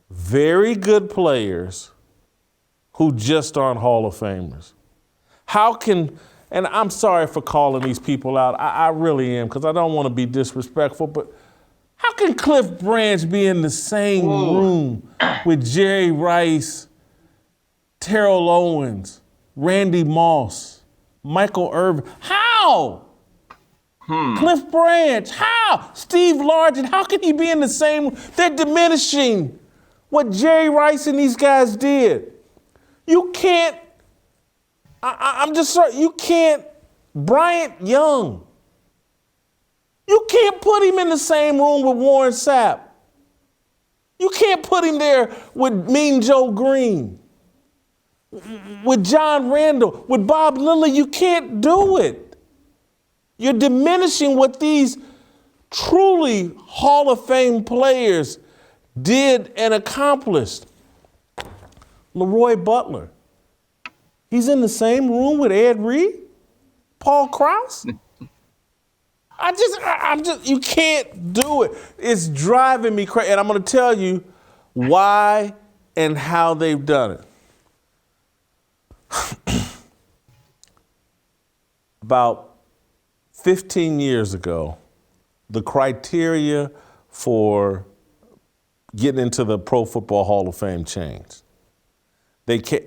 very good players who just aren't Hall of Famers. And I'm sorry for calling these people out, I really am, because I don't want to be disrespectful, but how can Cliff Branch be in the same room with Jerry Rice, Terrell Owens, Randy Moss, Michael Irvin. How? Cliff Branch, how? Steve Largent, how can he be in the same? They're diminishing what Jerry Rice and these guys did. You can't, I'm just sorry, you can't, Bryant Young, you can't put him in the same room with Warren Sapp. You can't put him there with Mean Joe Green, with John Randall, with Bob Lilly. You can't do it. You're diminishing what these truly Hall of Fame players did and accomplished. Leroy Butler, he's in the same room with Ed Reed, Paul Krause. I'm just, you can't do it. It's driving me crazy. And I'm going to tell you why and how they've done it. About 15 years ago, the criteria for getting into the Pro Football Hall of Fame changed.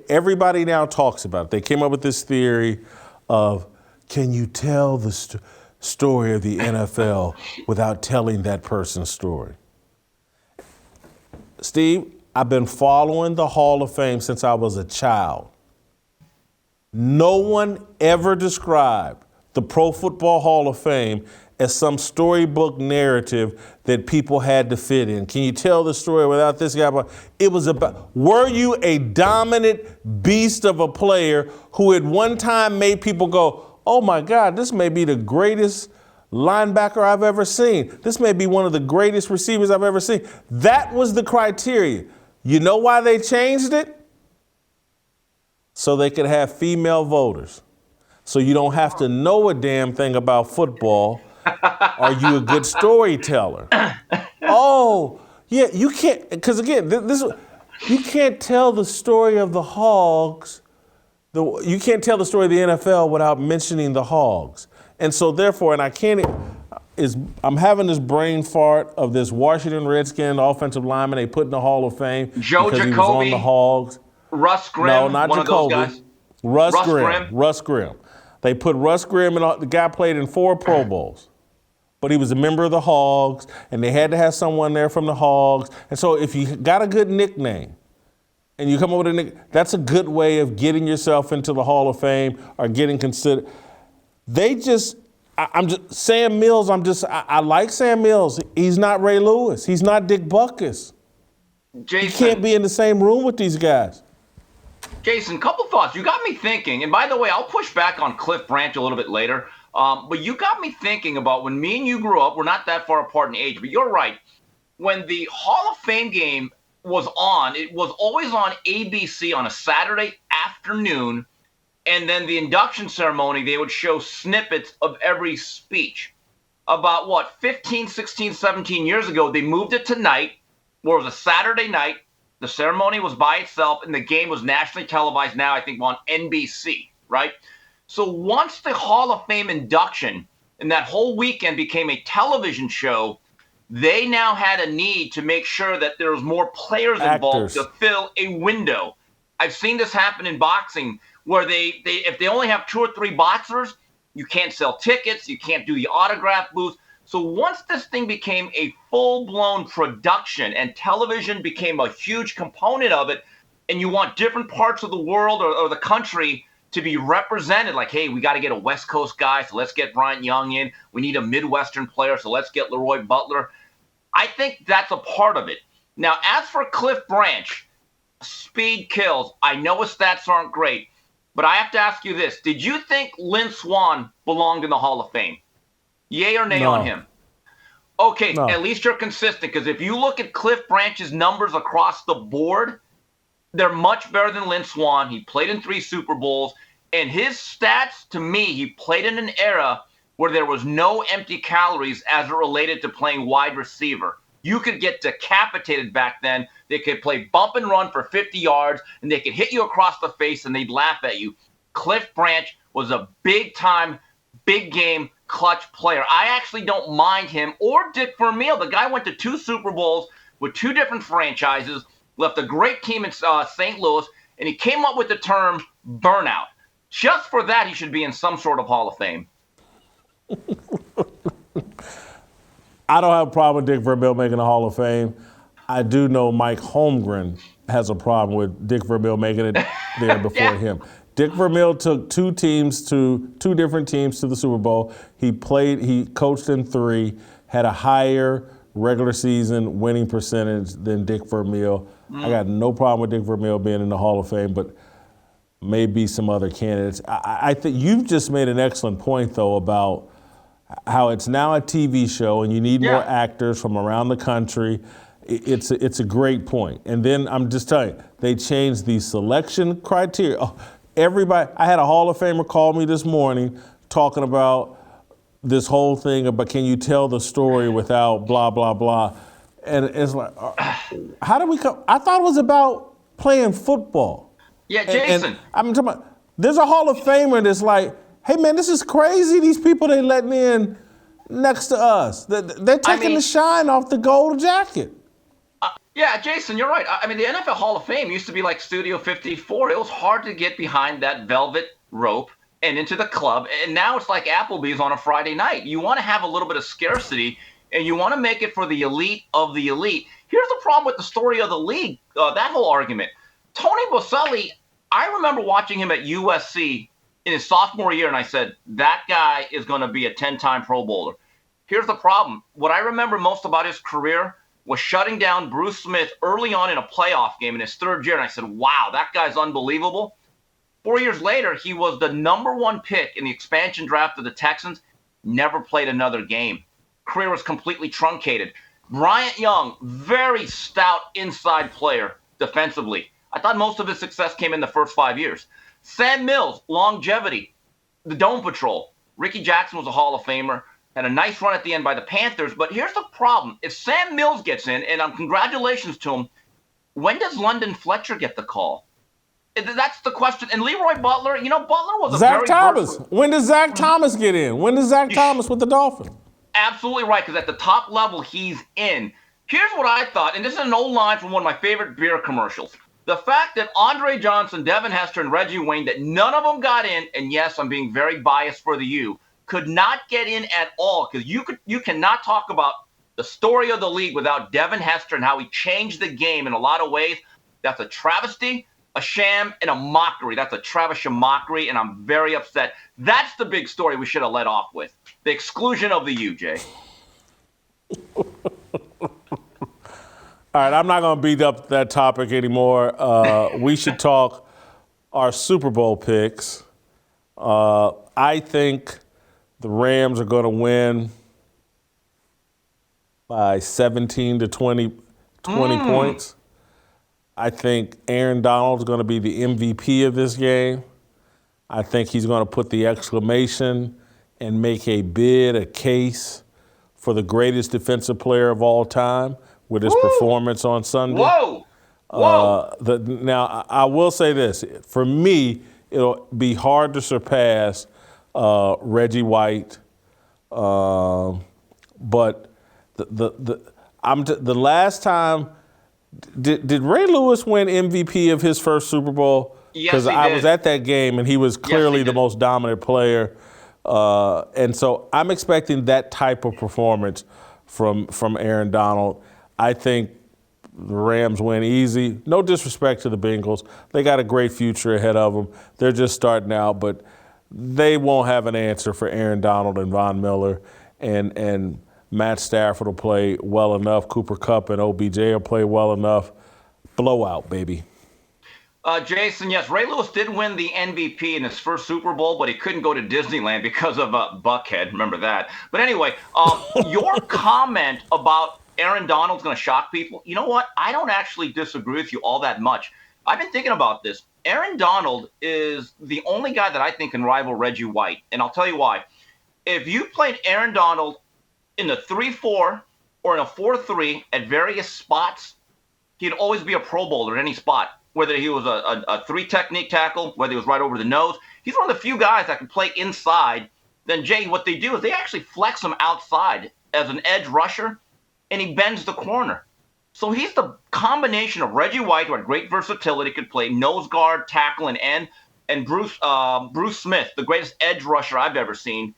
Everybody now talks about it. They came up with this theory of, can you tell the story of the NFL without telling that person's story? Steve, I've been following the Hall of Fame since I was a child. No one ever described the Pro Football Hall of Fame as some storybook narrative that people had to fit in. Can you tell the story without this guy? It was about, were you a dominant beast of a player who at one time made people go, oh my God, this may be the greatest linebacker I've ever seen. This may be one of the greatest receivers I've ever seen. That was the criteria. You know why they changed it? So they could have female voters. So you don't have to know a damn thing about football. Are you a good storyteller? Oh, yeah, you can't, because again, you can't tell the story of the Hogs, you can't tell the story of the NFL without mentioning the Hogs. And so therefore, and I'm having this brain fart of this Washington Redskin offensive lineman they put in the Hall of Fame Joe because Jacoby, he was on the Hogs. Russ Grimm, no, not one Jacoby. Of those guys. Russ Grimm. They put Russ Grimm in. The guy played in 4 Pro Bowls, but he was a member of the Hogs, and they had to have someone there from the Hogs. And so if you got a good nickname, and you come up with a nickname, that's a good way of getting yourself into the Hall of Fame or getting considered. Sam Mills, I like Sam Mills. He's not Ray Lewis. He's not Dick Butkus. Jason, he can't be in the same room with these guys. Jason, couple thoughts. You got me thinking, and by the way, I'll push back on Cliff Branch a little bit later, but you got me thinking about when me and you grew up. We're not that far apart in age, but you're right. When the Hall of Fame game was on, it was always on ABC on a Saturday afternoon, and then the induction ceremony, they would show snippets of every speech. About, 15, 16, 17 years ago, they moved it to night, where it was a Saturday night. The ceremony was by itself, and the game was nationally televised now, I think, on NBC, right? So once the Hall of Fame induction and that whole weekend became a television show, they now had a need to make sure that there was more players involved to fill a window. I've seen this happen in boxing where if they only have 2 or 3 boxers, you can't sell tickets, you can't do the autograph booth. So once this thing became a full-blown production and television became a huge component of it, and you want different parts of the world or the country to be represented, like, hey, we got to get a West Coast guy, so let's get Bryant Young in. We need a Midwestern player, so let's get Leroy Butler. I think that's a part of it. Now, as for Cliff Branch, speed kills. I know his stats aren't great, but I have to ask you this. Did you think Lynn Swann belonged in the Hall of Fame? Yay or nay on him? Okay, At least you're consistent, because if you look at Cliff Branch's numbers across the board, they're much better than Lynn Swann. He played in 3 Super Bowls, and his stats, to me, he played in an era where there was no empty calories as it related to playing wide receiver. You could get decapitated back then. They could play bump and run for 50 yards, and they could hit you across the face, and they'd laugh at you. Cliff Branch was a big-time, big-game clutch player. I actually don't mind him or Dick Vermeil. The guy went to 2 Super Bowls with 2 different franchises, left a great team in St. Louis, and he came up with the term burnout. Just for that, he should be in some sort of Hall of Fame. I don't have a problem with Dick Vermeil making the Hall of Fame. I do know Mike Holmgren has a problem with Dick Vermeil making it there before him. Dick Vermeil took two different teams to the Super Bowl. He coached in 3, had a higher regular season winning percentage than Dick Vermeil. I got no problem with Dick Vermeil being in the Hall of Fame, but maybe some other candidates. I think you've just made an excellent point, though, about how it's now a TV show and you need more actors from around the country. It's a great point. And then I'm just telling you, they changed the selection criteria. Oh, everybody, I had a Hall of Famer call me this morning talking about this whole thing about can you tell the story without blah, blah, blah. And it's like, how did we come? I thought it was about playing football. Yeah, Jason. And I'm talking about, there's a Hall of Famer that's like, hey man, this is crazy. These people they letting in next to us. They're taking the shine off the gold jacket. Yeah, Jason, you're right. I mean, the NFL Hall of Fame used to be like Studio 54. It was hard to get behind that velvet rope and into the club. And now it's like Applebee's on a Friday night. You want to have a little bit of scarcity, and you want to make it for the elite of the elite. Here's the problem with the story of the league, that whole argument. Tony Boselli, I remember watching him at USC in his sophomore year, and I said, that guy is going to be a 10-time Pro Bowler. Here's the problem. What I remember most about his career was shutting down Bruce Smith early on in a playoff game in his 3rd year, and I said, wow, that guy's unbelievable. 4 years later, he was the number 1 pick in the expansion draft of the Texans, never played another game. Career was completely truncated. Bryant Young, very stout inside player defensively. I thought most of his success came in the first 5 years. Sam Mills, longevity, the Dome Patrol. Ricky Jackson was a Hall of Famer. Had a nice run at the end by the Panthers, but here's the problem. If Sam Mills gets in, and congratulations to him, when does London Fletcher get the call? That's the question. And Leroy Butler, Butler was a Zach very Thomas. versatile. When does Zach Thomas get in? When does Zach Thomas with the Dolphins? Absolutely right, because at the top level, he's in. Here's what I thought, and this is an old line from one of my favorite beer commercials. The fact that Andre Johnson, Devin Hester, and Reggie Wayne, that none of them got in, and yes, I'm being very biased for the U, could not get in at all, because you cannot talk about the story of the league without Devin Hester and how he changed the game in a lot of ways. That's a travesty, a sham, and a mockery. That's a travesty, mockery, and I'm very upset. That's the big story we should have let off with. The exclusion of the U, Jay. All right, I'm not going to beat up that topic anymore. We should talk our Super Bowl picks. I think the Rams are going to win by 17 to 20 points. I think Aaron Donald's going to be the MVP of this game. I think he's going to put the exclamation and make a bid, a case for the greatest defensive player of all time with his performance on Sunday. Whoa! Now, I will say this. For me, it'll be hard to surpass Reggie White. But the last time, did Ray Lewis win MVP of his first Super Bowl? Yes, Because I was at that game, and he was clearly the most dominant player. And so I'm expecting that type of performance from Aaron Donald. I think the Rams win easy. No disrespect to the Bengals. They got a great future ahead of them. They're just starting out, but they won't have an answer for Aaron Donald and Von Miller. And Matt Stafford will play well enough. Cooper Kupp and OBJ will play well enough. Blowout, baby. Jason, yes, Ray Lewis did win the MVP in his first Super Bowl, but he couldn't go to Disneyland because of Buckhead. Remember that. But anyway, your comment about Aaron Donald's going to shock people, you know what? I don't actually disagree with you all that much. I've been thinking about this. Aaron Donald is the only guy that I think can rival Reggie White, and I'll tell you why. If you played Aaron Donald in a 3-4 or in a 4-3 at various spots, he'd always be a Pro Bowler at any spot. Whether he was a 3-technique tackle, whether he was right over the nose. He's one of the few guys that can play inside. Then, Jay, what they do is they actually flex him outside as an edge rusher, and he bends the corner. So he's the combination of Reggie White, who had great versatility, could play nose guard, tackle, and end, and Bruce Smith, the greatest edge rusher I've ever seen,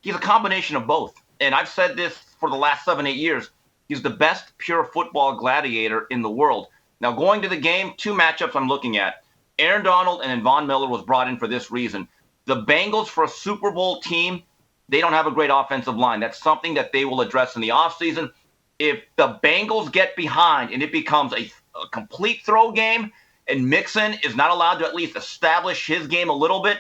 he's a combination of both. And I've said this for the last 7-8 years. He's the best pure football gladiator in the world. Now, going to the game, 2 matchups I'm looking at. Aaron Donald and Von Miller was brought in for this reason. The Bengals, for a Super Bowl team, they don't have a great offensive line. That's something that they will address in the offseason. If the Bengals get behind and it becomes a complete throw game and Mixon is not allowed to at least establish his game a little bit,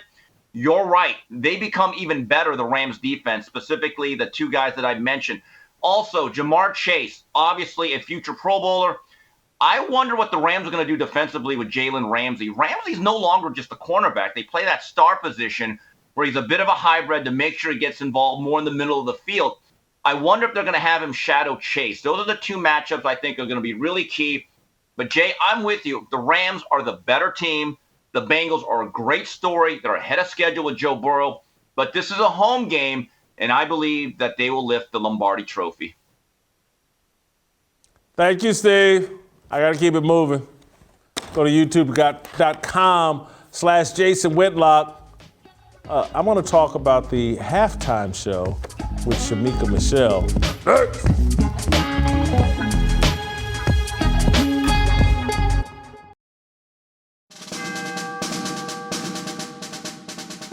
you're right. They become even better, the Rams defense, specifically the 2 guys that I mentioned. Also, Jamar Chase, obviously a future Pro Bowler. I wonder what the Rams are going to do defensively with Jalen Ramsey. Ramsey's no longer just a cornerback. They play that star position where he's a bit of a hybrid to make sure he gets involved more in the middle of the field. I wonder if they're going to have him shadow Chase. Those are the 2 matchups I think are going to be really key. But, Jay, I'm with you. The Rams are the better team. The Bengals are a great story. They're ahead of schedule with Joe Burrow. But this is a home game, and I believe that they will lift the Lombardi Trophy. Thank you, Steve. I got to keep it moving. Go to youtube.com/Jason Whitlock. I'm going to talk about the halftime show with Shemeka Michelle.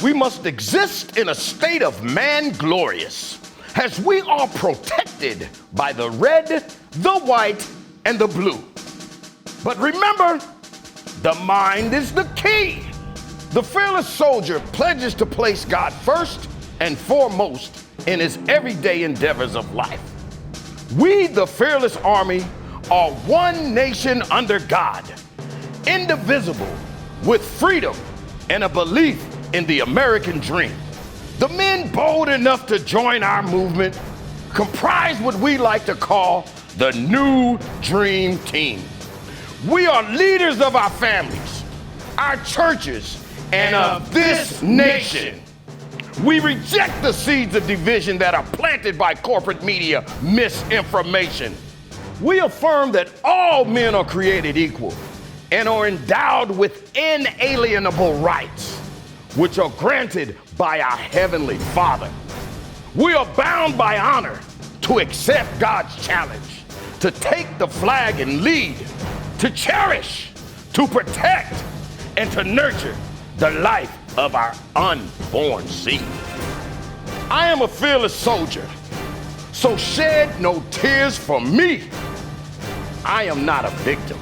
We must exist in a state of man glorious, as we are protected by the red, the white, and the blue. But remember, the mind is the key. The fearless soldier pledges to place God first and foremost in his everyday endeavors of life. We, the fearless army, are one nation under God, indivisible, with freedom and a belief in the American dream. The men bold enough to join our movement comprise what we like to call the New Dream Team. We are leaders of our families, our churches, and of this nation. We reject the seeds of division that are planted by corporate media misinformation. We affirm that all men are created equal and are endowed with inalienable rights, which are granted by our Heavenly Father. We are bound by honor to accept God's challenge, to take the flag and lead, to cherish, to protect, and to nurture the life of our unborn seed. I am a fearless soldier, so shed no tears for me. I am not a victim.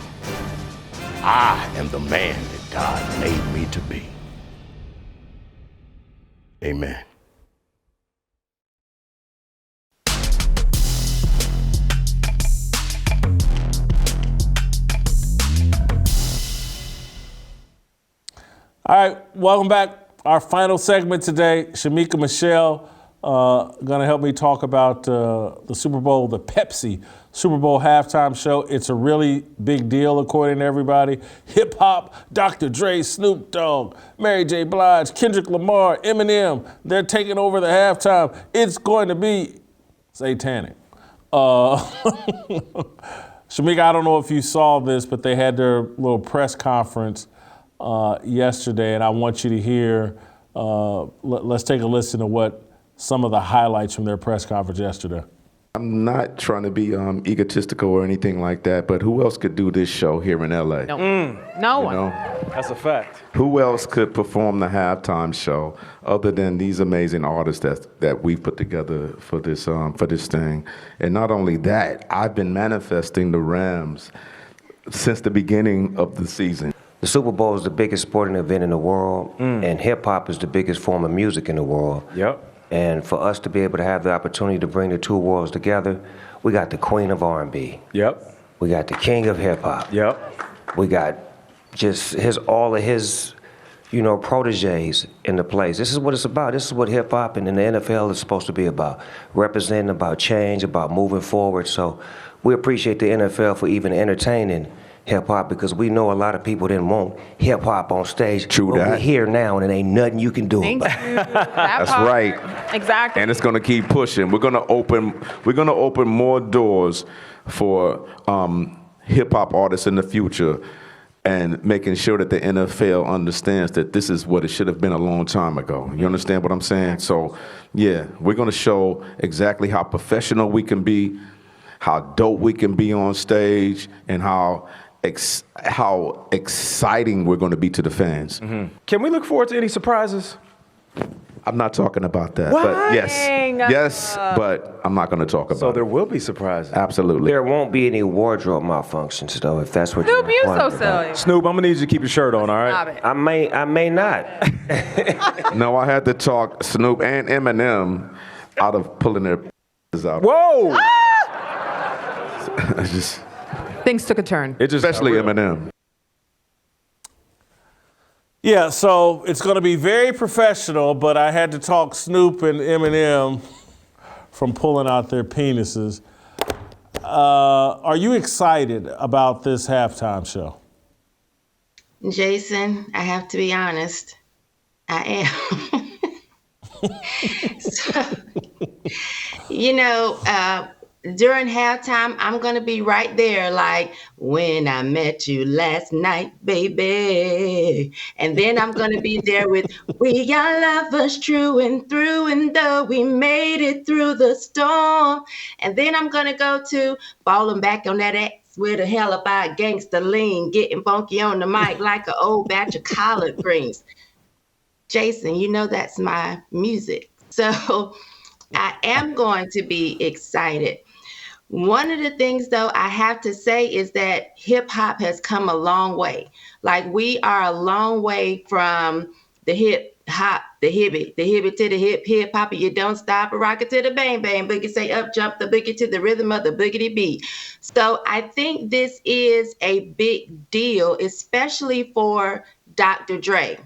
I am the man that God made me to be. Amen. All right, welcome back. Our final segment today, Shemeka Michelle, going to help me talk about the Super Bowl, the Pepsi Super Bowl halftime show. It's a really big deal, according to everybody. Hip hop, Dr. Dre, Snoop Dogg, Mary J. Blige, Kendrick Lamar, Eminem, they're taking over the halftime. It's going to be satanic. Shemeka, I don't know if you saw this, but they had their little press conference yesterday, and I want you to hear, let's take a listen to what some of the highlights from their press conference yesterday. I'm not trying to be egotistical or anything like that, but who else could do this show here in LA? No one. That's a fact. Who else could perform the halftime show other than these amazing artists that we put together for this thing? And not only that, I've been manifesting the Rams since the beginning of the season. The Super Bowl is the biggest sporting event in the world, and hip-hop is the biggest form of music in the world. Yep. And for us to be able to have the opportunity to bring the two worlds together, we got the queen of R&B. Yep. We got the king of hip-hop. Yep. We got just all of his, proteges in the place. This is what it's about. This is what hip-hop and the NFL is supposed to be about. Representing, about change, about moving forward. So we appreciate the NFL for even entertaining hip-hop, because we know a lot of people didn't want hip-hop on stage. True but that. We're here now, and it ain't nothing you can do about it. That's right. Exactly. And it's going to keep pushing. We're going to open more doors for hip hop artists in the future and making sure that the NFL understands that this is what it should have been a long time ago. You understand what I'm saying? So, yeah, we're going to show exactly how professional we can be, how dope we can be on stage, and how exciting we're going to be to the fans. Mm-hmm. Can we look forward to any surprises? I'm not talking about that, but yes, but I'm not going to talk about it. So there will be surprises. Absolutely. There won't be any wardrobe malfunctions, though, if that's what Snoop, you're you so wondering about. silly. Snoop, I'm gonna need you to keep your shirt on, all right? Stop it. I may not. No, I had to talk Snoop and Eminem out of pulling their out. Whoa! Just, Things took a turn. especially Eminem. Yeah, so it's going to be very professional, but I had to talk Snoop and Eminem from pulling out their penises. Are you excited about this halftime show? Jason, I have to be honest. I am. So, during halftime, I'm going to be right there like, when I met you last night, baby. And then I'm going to be there with, we got lovers true and through, and though we made it through the storm. And then I'm going to go to falling back on that ass with a hell about gangster lean, getting funky on the mic like an old batch of collard greens. Jason, you know that's my music. So I am going to be excited. One of the things, though, I have to say is that hip hop has come a long way. Like, we are a long way from the hip hop, the hibbit to the hip hop, you don't stop, rock it to the bang bang, boogie say up, jump the boogie to the rhythm of the boogity beat. So I think this is a big deal, especially for Dr. Dre.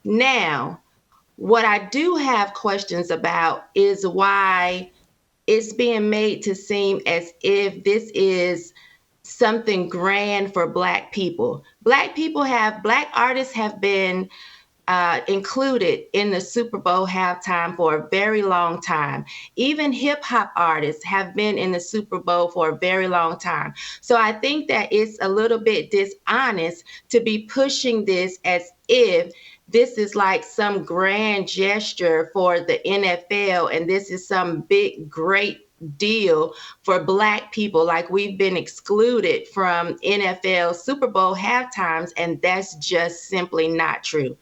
Now, what I do have questions about is why it's being made to seem as if this is something grand for Black people. Black artists have been included in the Super Bowl halftime for a very long time. Even hip hop artists have been in the Super Bowl for a very long time. So I think that it's a little bit dishonest to be pushing this as if this is like some grand gesture for the NFL and this is some big, great deal for Black people. Like, we've been excluded from NFL Super Bowl halftimes, and that's just simply not true.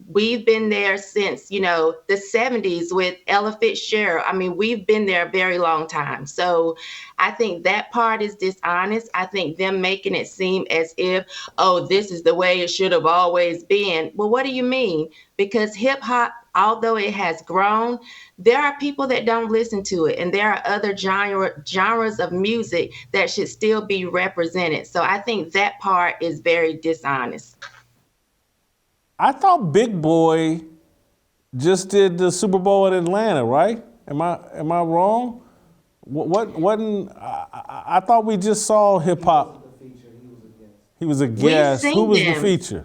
We've been there since, the 70s with Ella Fitzgerald. I mean, we've been there a very long time. So I think that part is dishonest. I think them making it seem as if, oh, this is the way it should have always been. Well, what do you mean? Because hip hop, although it has grown, there are people that don't listen to it. And there are other genres of music that should still be represented. So I think that part is very dishonest. I thought Big Boy just did the Super Bowl in Atlanta, right? Am I wrong? I thought we just saw hip hop. He was a guest. Who was the feature?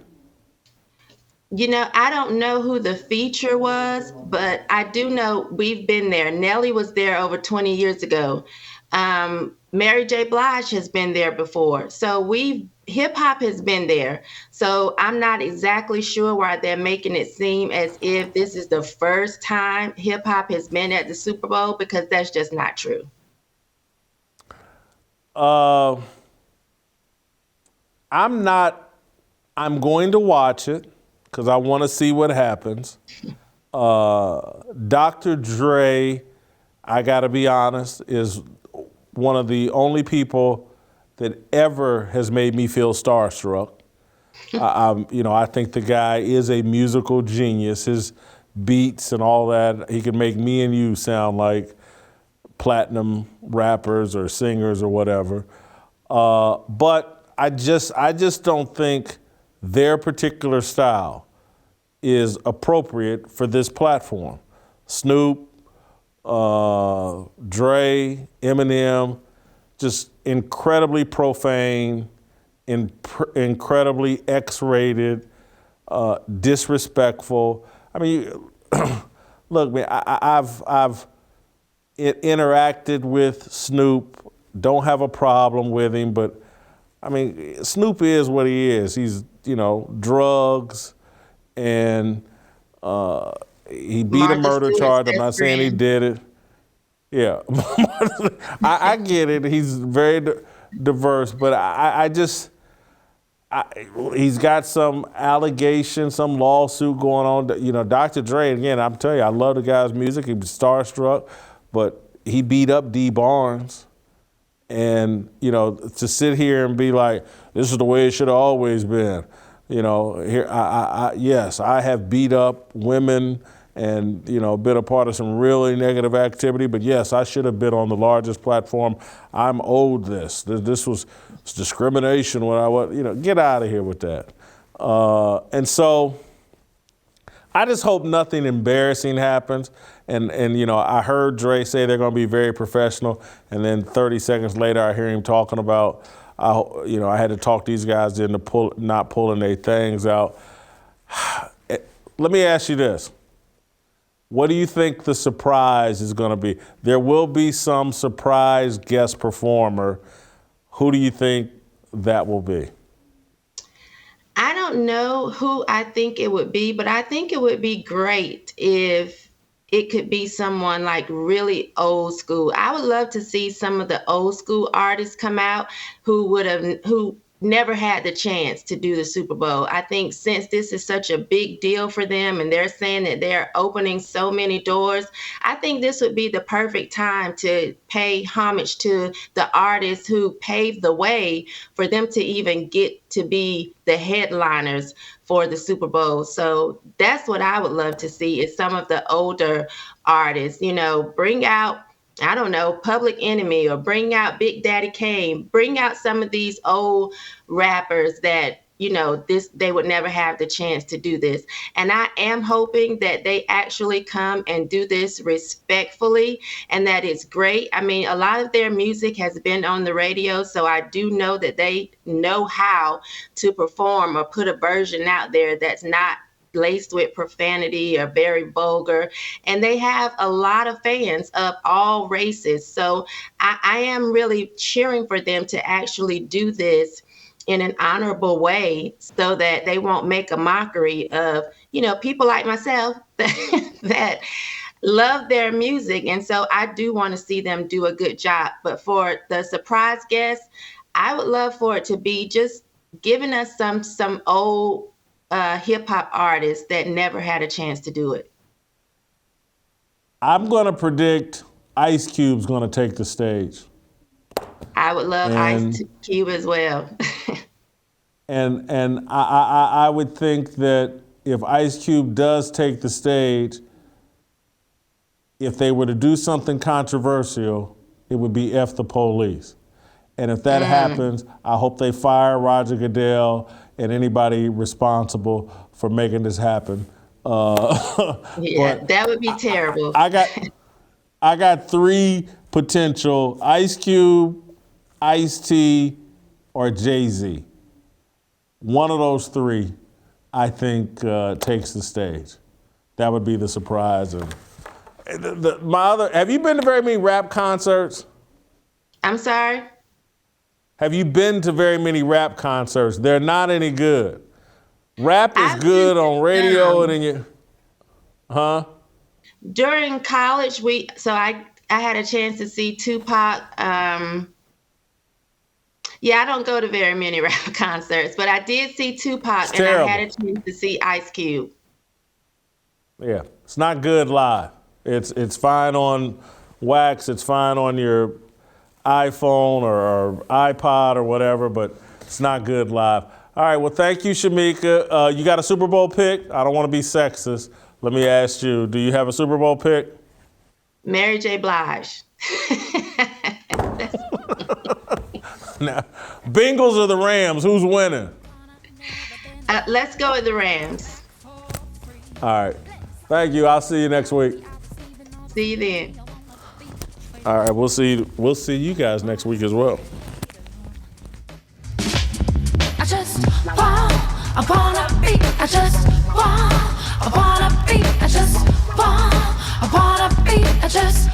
I don't know who the feature was, but I do know we've been there. Nelly was there over 20 years ago. Mary J. Blige has been there before. So hip hop has been there. So I'm not exactly sure why they're making it seem as if this is the first time hip hop has been at the Super Bowl, because that's just not true. I'm going to watch it because I want to see what happens. Dr. Dre, I got to be honest, is one of the only people that ever has made me feel starstruck. I think the guy is a musical genius. His beats and all that, he can make me and you sound like platinum rappers or singers or whatever. But I just don't think their particular style is appropriate for this platform. Snoop, Dre, Eminem, just incredibly profane, incredibly X-rated, disrespectful. I mean, look, man, I've interacted with Snoop, don't have a problem with him, but I mean, Snoop is what he is. He's, drugs, and he beat a murder charge. I'm not saying he did it. Yeah, I get it. He's very diverse, but he's got some allegation, some lawsuit going on. Dr. Dre, again, I'm telling you, I love the guy's music. He was starstruck, but he beat up D. Barnes. And, to sit here and be like, this is the way it should have always been. Yes, I have beat up women and, been a part of some really negative activity. But yes, I should have been on the largest platform. I'm owed this. This was discrimination when I was, get out of here with that. And so I just hope nothing embarrassing happens. And I heard Dre say they're going to be very professional. And then 30 seconds later, I hear him talking about, I had to talk these guys into not pulling their things out. Let me ask you this. What do you think the surprise is going to be? There will be some surprise guest performer. Who do you think that will be? I don't know who I think it would be, but I think it would be great if it could be someone like really old school. I would love to see some of the old school artists come out who never had the chance to do the Super Bowl. I think since this is such a big deal for them and they're saying that they're opening so many doors, I think this would be the perfect time to pay homage to the artists who paved the way for them to even get to be the headliners for the Super Bowl. So that's what I would love to see is some of the older artists, bring out, I don't know, Public Enemy, or bring out Big Daddy Kane, bring out some of these old rappers that, they would never have the chance to do this. And I am hoping that they actually come and do this respectfully and that it's great. I mean, a lot of their music has been on the radio, so I do know that they know how to perform or put a version out there that's not laced with profanity or very vulgar, and they have a lot of fans of all races. So I am really cheering for them to actually do this in an honorable way so that they won't make a mockery of, people like myself that love their music. And so I do want to see them do a good job. But for the surprise guest, I would love for it to be just giving us some old hip hop artists that never had a chance to do it. I'm going to predict Ice Cube's going to take the stage. I would love Ice Cube as well. and I would think that if Ice Cube does take the stage, if they were to do something controversial, it would be F the police. And if that happens, I hope they fire Roger Goodell and anybody responsible for making this happen. That would be terrible. I got three potential: Ice Cube, Ice-T, or Jay-Z. One of those three, I think, takes the stage. That would be the surprise. And have you been to very many rap concerts? I'm sorry? Have you been to very many rap concerts? They're not any good. Rap is good on radio and in your, During college, I had a chance to see Tupac. I don't go to very many rap concerts, but I did see Tupac and I had a chance to see Ice Cube. Yeah, it's not good live. It's fine on wax, it's fine on your iPhone or iPod or whatever, but it's not good live. All right, well, thank you, Shemeka. You got a Super Bowl pick? I don't want to be sexist. Let me ask you, do you have a Super Bowl pick? Mary J. Blige. Now, Bengals or the Rams? Who's winning? Let's go with the Rams. All right. Thank you. I'll see you next week. See you then. All right. We'll see you guys next week as well. I just I wanna be. I just I wanna be. I just I wanna be. I just